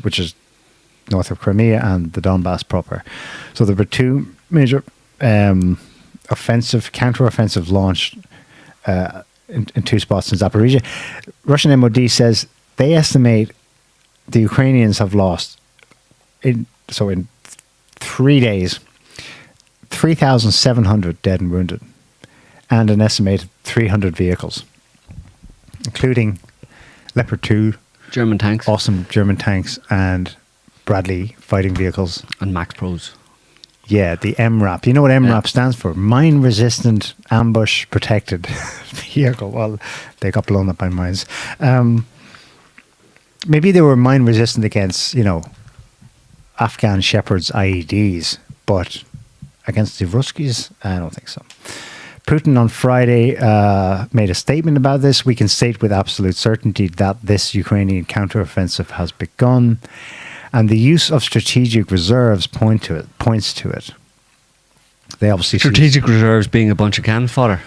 which is north of Crimea, and the Donbass proper. So there were two major counter-offensive launched in two spots in Zaporizhia. Russian MOD says they estimate the Ukrainians have lost, in 3 days, 3,700 dead and wounded, and an estimated 300 vehicles, including Leopard 2 German tanks, awesome German tanks, and Bradley fighting vehicles, and Max Pros. Yeah, the MRAP. You know what MRAP stands for? Mine Resistant Ambush Protected Vehicle. Well, they got blown up by mines. Maybe they were mine resistant against, Afghan Shepherds IEDs, but against the Rooskies, I don't think so. Putin on Friday made a statement about this. We can state with absolute certainty that this Ukrainian counteroffensive has begun. And the use of strategic reserves points to it. They obviously strategic reserves being a bunch of cannon fodder.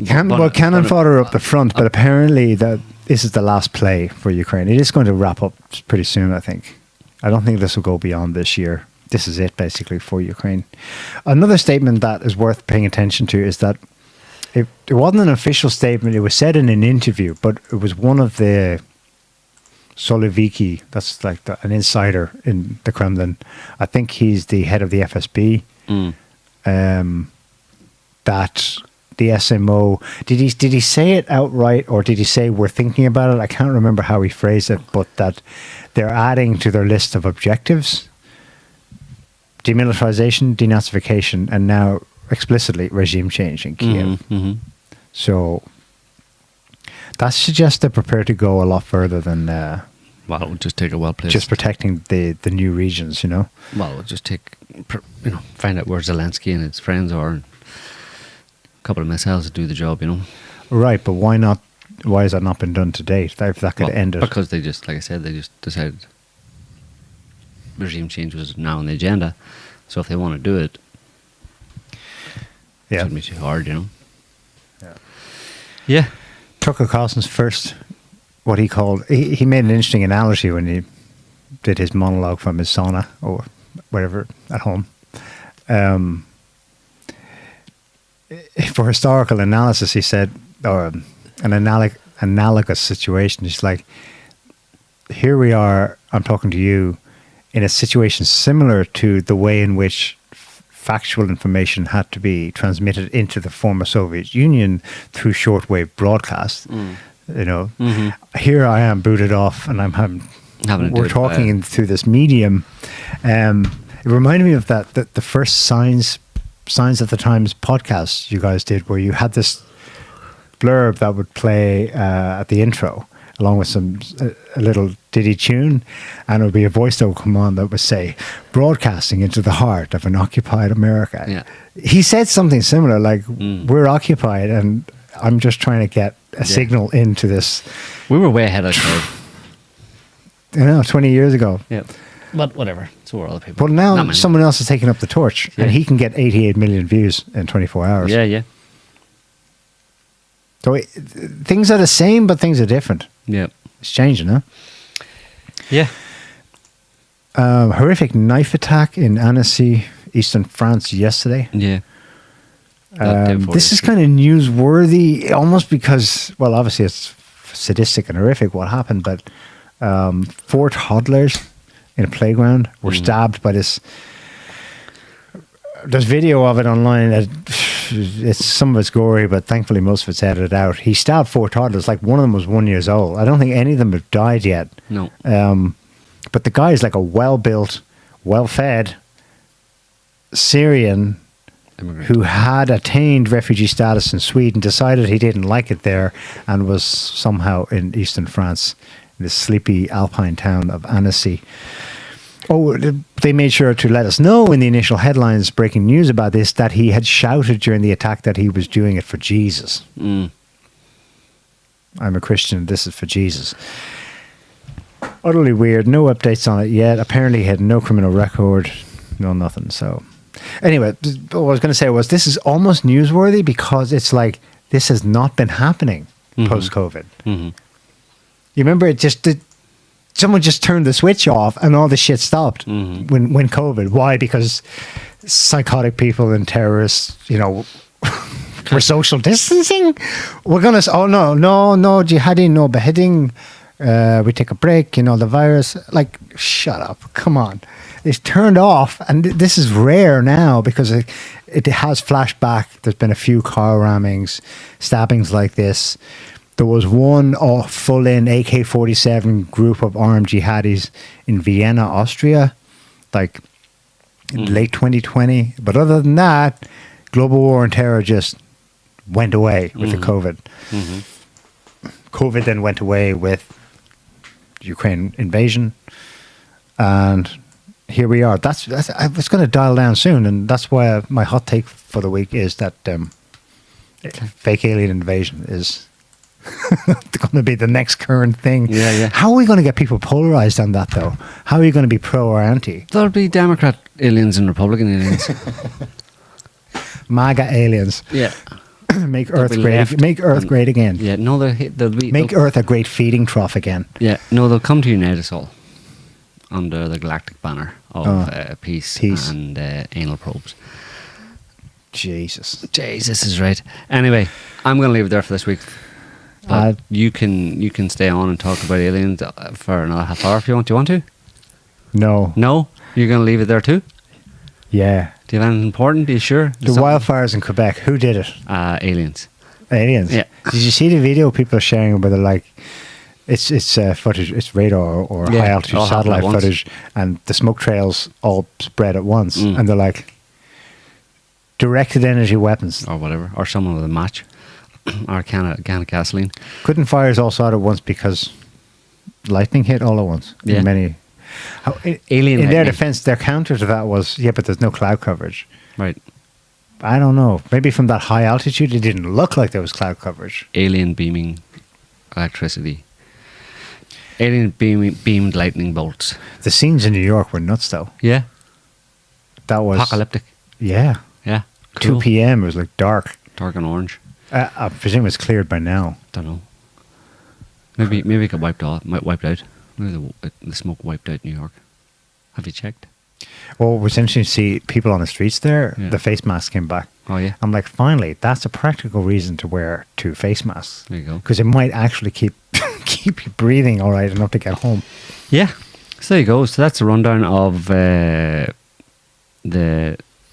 Cannon fodder up the front, but apparently this is the last play for Ukraine. It is going to wrap up pretty soon, I think. I don't think this will go beyond this year. This is it, basically, for Ukraine. Another statement that is worth paying attention to is that it wasn't an official statement. It was said in an interview, but it was one of the Soloviki, that's like an insider in the Kremlin. I think he's the head of the FSB. That the SMO, did he say it outright, or did he say we're thinking about it? I can't remember how he phrased it, but that they're adding to their list of objectives demilitarization, denazification, and now explicitly regime change in Kiev. So that suggests they're prepared to go a lot further than... well, it would just take a well-placed... Just protecting the new regions, Well, it would just take... find out where Zelensky and his friends are, and a couple of missiles to do the job, Right, but why not? Why has that not been done to date? That could end it. Because they just, like I said, they just decided regime change was now on the agenda. So if they want to do it, it shouldn't be too hard, Yeah. Tucker Carlson's first, what he called, he made an interesting analogy when he did his monologue from his sauna or whatever at home. for historical analysis, he said, or an analogous situation. He's like, here we are, I'm talking to you, in a situation similar to the way in which factual information had to be transmitted into the former Soviet Union through shortwave broadcast. You know, here I am booted off, and we're talking through this medium. It reminded me of the first Signs of the Times podcast you guys did, where you had this blurb that would play at the intro, along with a little ditty tune, and it would be a voice that would come on that would say, broadcasting into the heart of an occupied America. Yeah. He said something similar, like, we're occupied, and I'm just trying to get a signal into this. We were way ahead of the curve. You know, 20 years ago. Yeah. But whatever. So were other people. But now someone else is taking up the torch, and he can get 88 million views in 24 hours. Yeah, yeah. So things are the same, but things are different. Yeah. It's changing, huh? Yeah. Horrific knife attack in Annecy, eastern France yesterday. Yeah. This is kind of newsworthy, almost because, well, obviously it's sadistic and horrific what happened, but 4 toddlers in a playground were stabbed by this. There's video of it online. It's some of it's gory, but thankfully most of it's edited out. He stabbed 4 toddlers. Like, one of them was 1 year old. I don't think any of them have died yet. No. But the guy is like a well-built, well-fed Syrian immigrant who had attained refugee status in Sweden, decided he didn't like it there, and was somehow in eastern France, in the sleepy alpine town of Annecy. Oh, they made sure to let us know in the initial headlines breaking news about this that he had shouted during the attack that he was doing it for Jesus. I'm a Christian, this is for Jesus. Utterly weird. No updates on it yet. Apparently he had no criminal record, no nothing. So anyway, what I was going to say was, this is almost newsworthy because it's like, this has not been happening post-COVID. You remember, someone just turned the switch off and all the shit stopped when COVID. Why? Because psychotic people and terrorists, you know, we're social distancing. We're going to, no, jihadi, no beheading. We take a break, you know, the virus. Like, shut up. Come on. It's turned off. And this is rare now because it has flashback. There's been a few car rammings, stabbings like this. There was one full-in AK-47 group of armed jihadis in Vienna, Austria, like in late 2020. But other than that, global war on terror just went away with the COVID. COVID then went away with Ukraine invasion. And here we are. That's I was going to dial down soon, and that's why my hot take for the week is that fake alien invasion is going to be the next current thing. Yeah. How are we going to get people polarized on that, though? How are you going to be pro or anti? There'll be Democrat aliens and Republican aliens. MAGA aliens. Yeah. Make Earth great. Make Earth great again. Yeah. No, they'll be. Make Earth a great feeding trough again. Yeah. No, they'll come to unite us all under the galactic banner of peace and anal probes. Jesus is right. Anyway, I'm going to leave it there for this week. But you can stay on and talk about aliens for another half hour if you want. Do you want to? No. No? You're going to leave it there too? Yeah. Do you have anything important? Are you sure? The wildfires in Quebec, who did it? Aliens. Aliens? Yeah. Did you see the video people are sharing where they're like, it's footage, it's radar or high altitude satellite footage, and the smoke trails all spread at once, and they're like, directed energy weapons. Or whatever. Or someone with a match. Or a can of gasoline. Couldn't fire us all out at once because lightning hit all at once. Yeah. In their defense, their counter to that was, but there's no cloud coverage. Right. I don't know. Maybe from that high altitude, it didn't look like there was cloud coverage. Alien beaming electricity. Alien beamed lightning bolts. The scenes in New York were nuts, though. Yeah. That was... apocalyptic. Yeah. Yeah. Cool. 2 p.m. It was like dark. Dark and orange. I presume it's cleared by now. Don't know. Maybe it got wiped out. Maybe the smoke wiped out New York. Have you checked? Well, it was interesting to see people on the streets there, the face masks came back. Oh, yeah. I'm like, finally, that's a practical reason to wear 2 face masks. There you go. Because it might actually keep keep you breathing all right enough to get home. Yeah. So there you go. So that's a rundown of the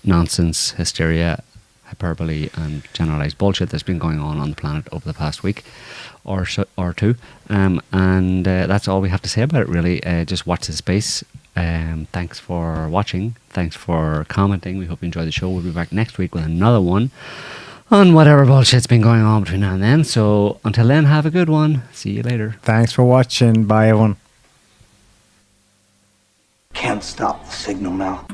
nonsense, hysteria, hyperbole, and generalized bullshit that's been going on the planet over the past week or two. And that's all we have to say about it, really. Just watch the space. Thanks for watching. Thanks for commenting. We hope you enjoyed the show. We'll be back next week with another one on whatever bullshit's been going on between now and then. So until then, have a good one. See you later. Thanks for watching. Bye, everyone. Can't stop the signal now.